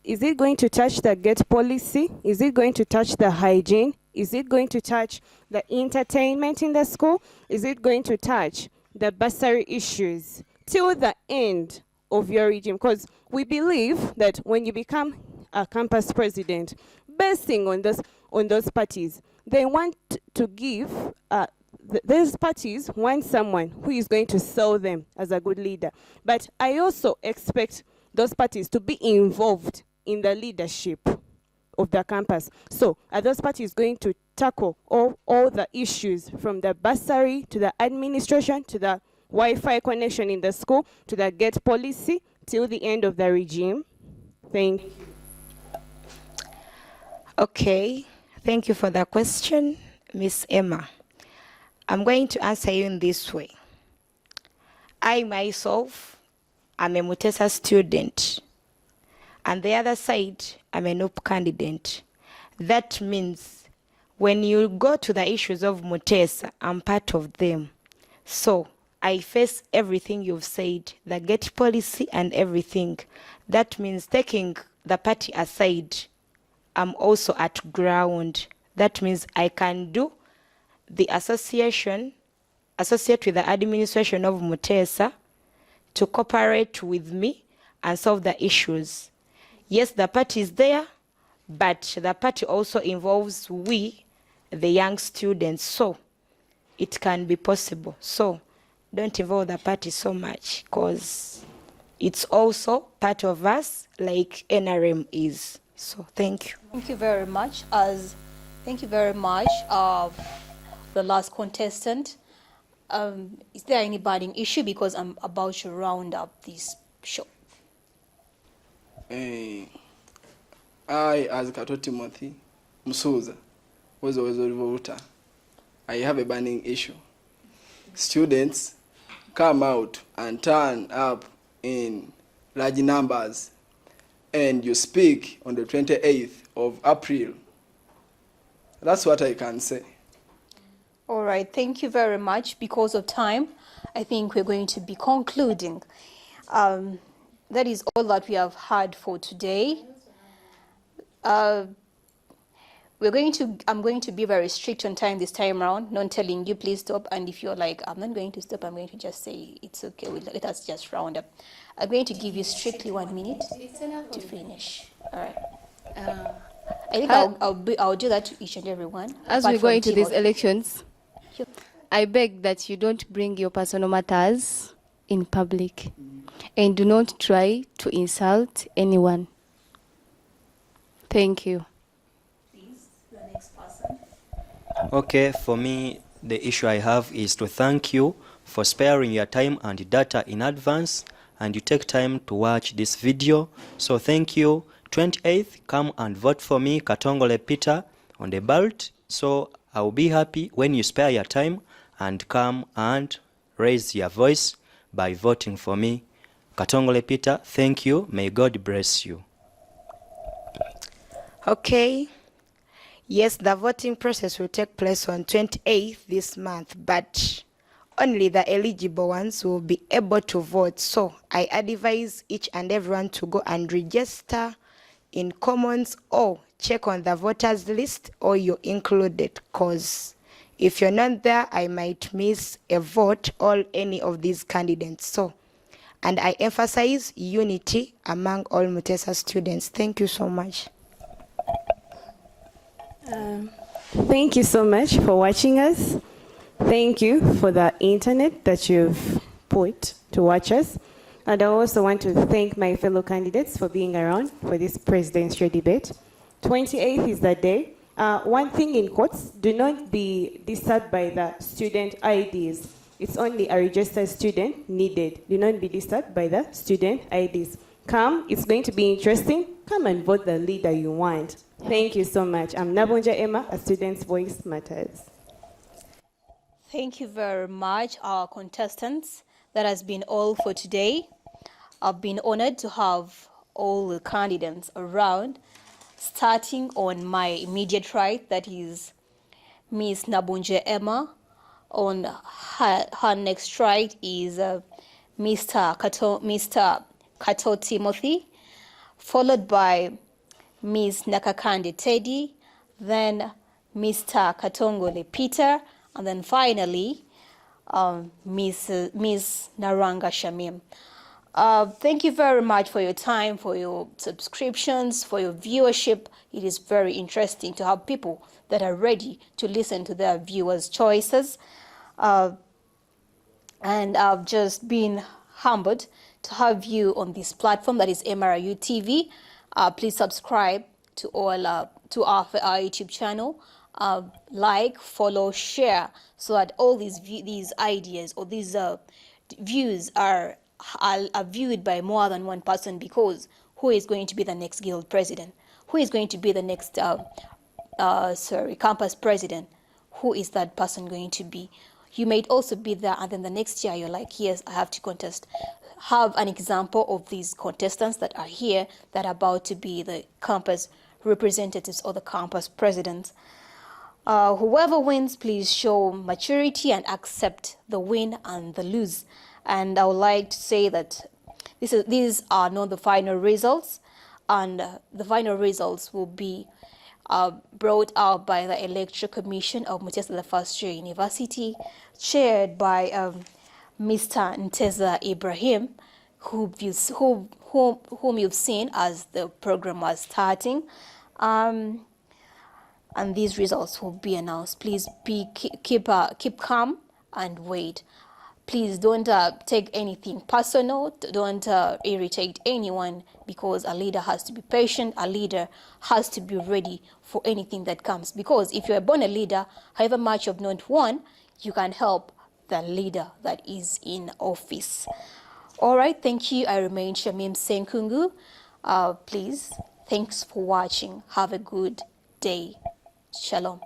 Is it going to touch the gate policy? Is it going to touch the hygiene? Is it going to touch the entertainment in the school? Is it going to touch the bursary issues till the end of your regime? Because we believe that when you become a campus president, basing on those parties, they want to give, those parties want someone who is going to sell them as a good leader. But I also expect those parties to be involved in the leadership of the campus. So are those parties going to tackle all the issues, from the bursary to the administration to the Wi-Fi connection in the school to the gate policy till the end of the regime? Thank you. Okay, thank you for the question, Miss Emma. I'm going to answer you in this way. I myself am a Muteesa student, and the other side, I'm a NUP candidate. That means when you go to the issues of Muteesa, I'm part of them. So I face everything you've said, the gate policy and everything. That means taking the party aside, I'm also at ground. That means I can do the associate with the administration of Muteesa to cooperate with me and solve the issues. Yes, the party is there, but the party also involves we, the young students, so it can be possible. So don't involve the party so much, because it's also part of us, like NRM is. So thank you. Thank you very much. Thank you very much. The last contestant. Is there any burning issue? Because I'm about to round up this show. I, as Kato Timothy Musuza, was always a voter. I have a burning issue. Students come out and turn up in large numbers, and you speak on the 28th of April. That's what I can say. All right, thank you very much. Because of time, I think we're going to be concluding. That is all that we have had for today. I'm going to be very strict on time this time around, not telling you please stop. And if you're like, I'm not going to stop, I'm going to just say it's okay, let us just round up. I'm going to give you strictly 1 minute to finish. All right. I think I'll do that to each and every one. As we go into these elections, I beg that you don't bring your personal matters in public, and do not try to insult anyone. Thank you. Please, the next person. Okay, for me, the issue I have is to thank you for sparing your time and data in advance, and you take time to watch this video. So thank you. 28th, come and vote for me, Katongole Peter, on the ballot. So I will be happy when you spare your time and come and raise your voice by voting for me, Katongole Peter. Thank you. May God bless you. Okay. Yes, the voting process will take place on 28th this month, but only the eligible ones will be able to vote. So I advise each and everyone to go and register in Commons or check on the voters list, or you're included, because if you're not there, I might miss a vote or any of these candidates. So, and I emphasize unity among all Muteesa students. Thank you so much. Thank you so much for watching us. Thank you for the internet that you've put to watch us. And I also want to thank my fellow candidates for being around for this presidential debate. 28th is the day. One thing in quotes, do not be disturbed by the student IDs. It's only a registered student needed. Do not be disturbed by the student IDs. Come, it's going to be interesting. Come and vote the leader you want. Thank you so much. I'm Nabonja Emma, a student's voice matters. Thank you very much, our contestants. That has been all for today. I've been honored to have all the candidates around, starting on my immediate right, that is Miss Nabunje Emma. On her next right is Mr. Kato Timothy, followed by Miss Nakakande Teddy, then Mr. Katongole Peter, and then finally Miss Naranga Shamim. Thank you very much for your time, for your subscriptions, for your viewership. It is very interesting to have people that are ready to listen to their viewers' choices. And I've just been humbled to have you on this platform that is MRU TV. Please subscribe to our YouTube channel. Like, follow, share, so that all these ideas or these views are viewed by more than one person, because who is going to be the next guild president? Who is going to be the next campus president? Who is that person going to be? You might also be there, and then the next year you're like, yes, I have to contest. Have an example of these contestants that are here that are about to be the campus representatives or the campus presidents. Whoever wins, please show maturity and accept the win and the lose. And I would like to say that these are not the final results, and the final results will be brought out by the Electoral Commission of Muteesa the First Year University, chaired by Mr. Muteesa Ibrahim, whom you've seen as the program was starting. And these results will be announced. Please keep calm and wait. Please don't take anything personal. Don't irritate anyone, because a leader has to be patient. A leader has to be ready for anything that comes. Because if you're born a leader, however much you've not won, you can help the leader that is in office. All right, thank you. I remain Shamim Senkungu. Please, thanks for watching. Have a good day. Shalom.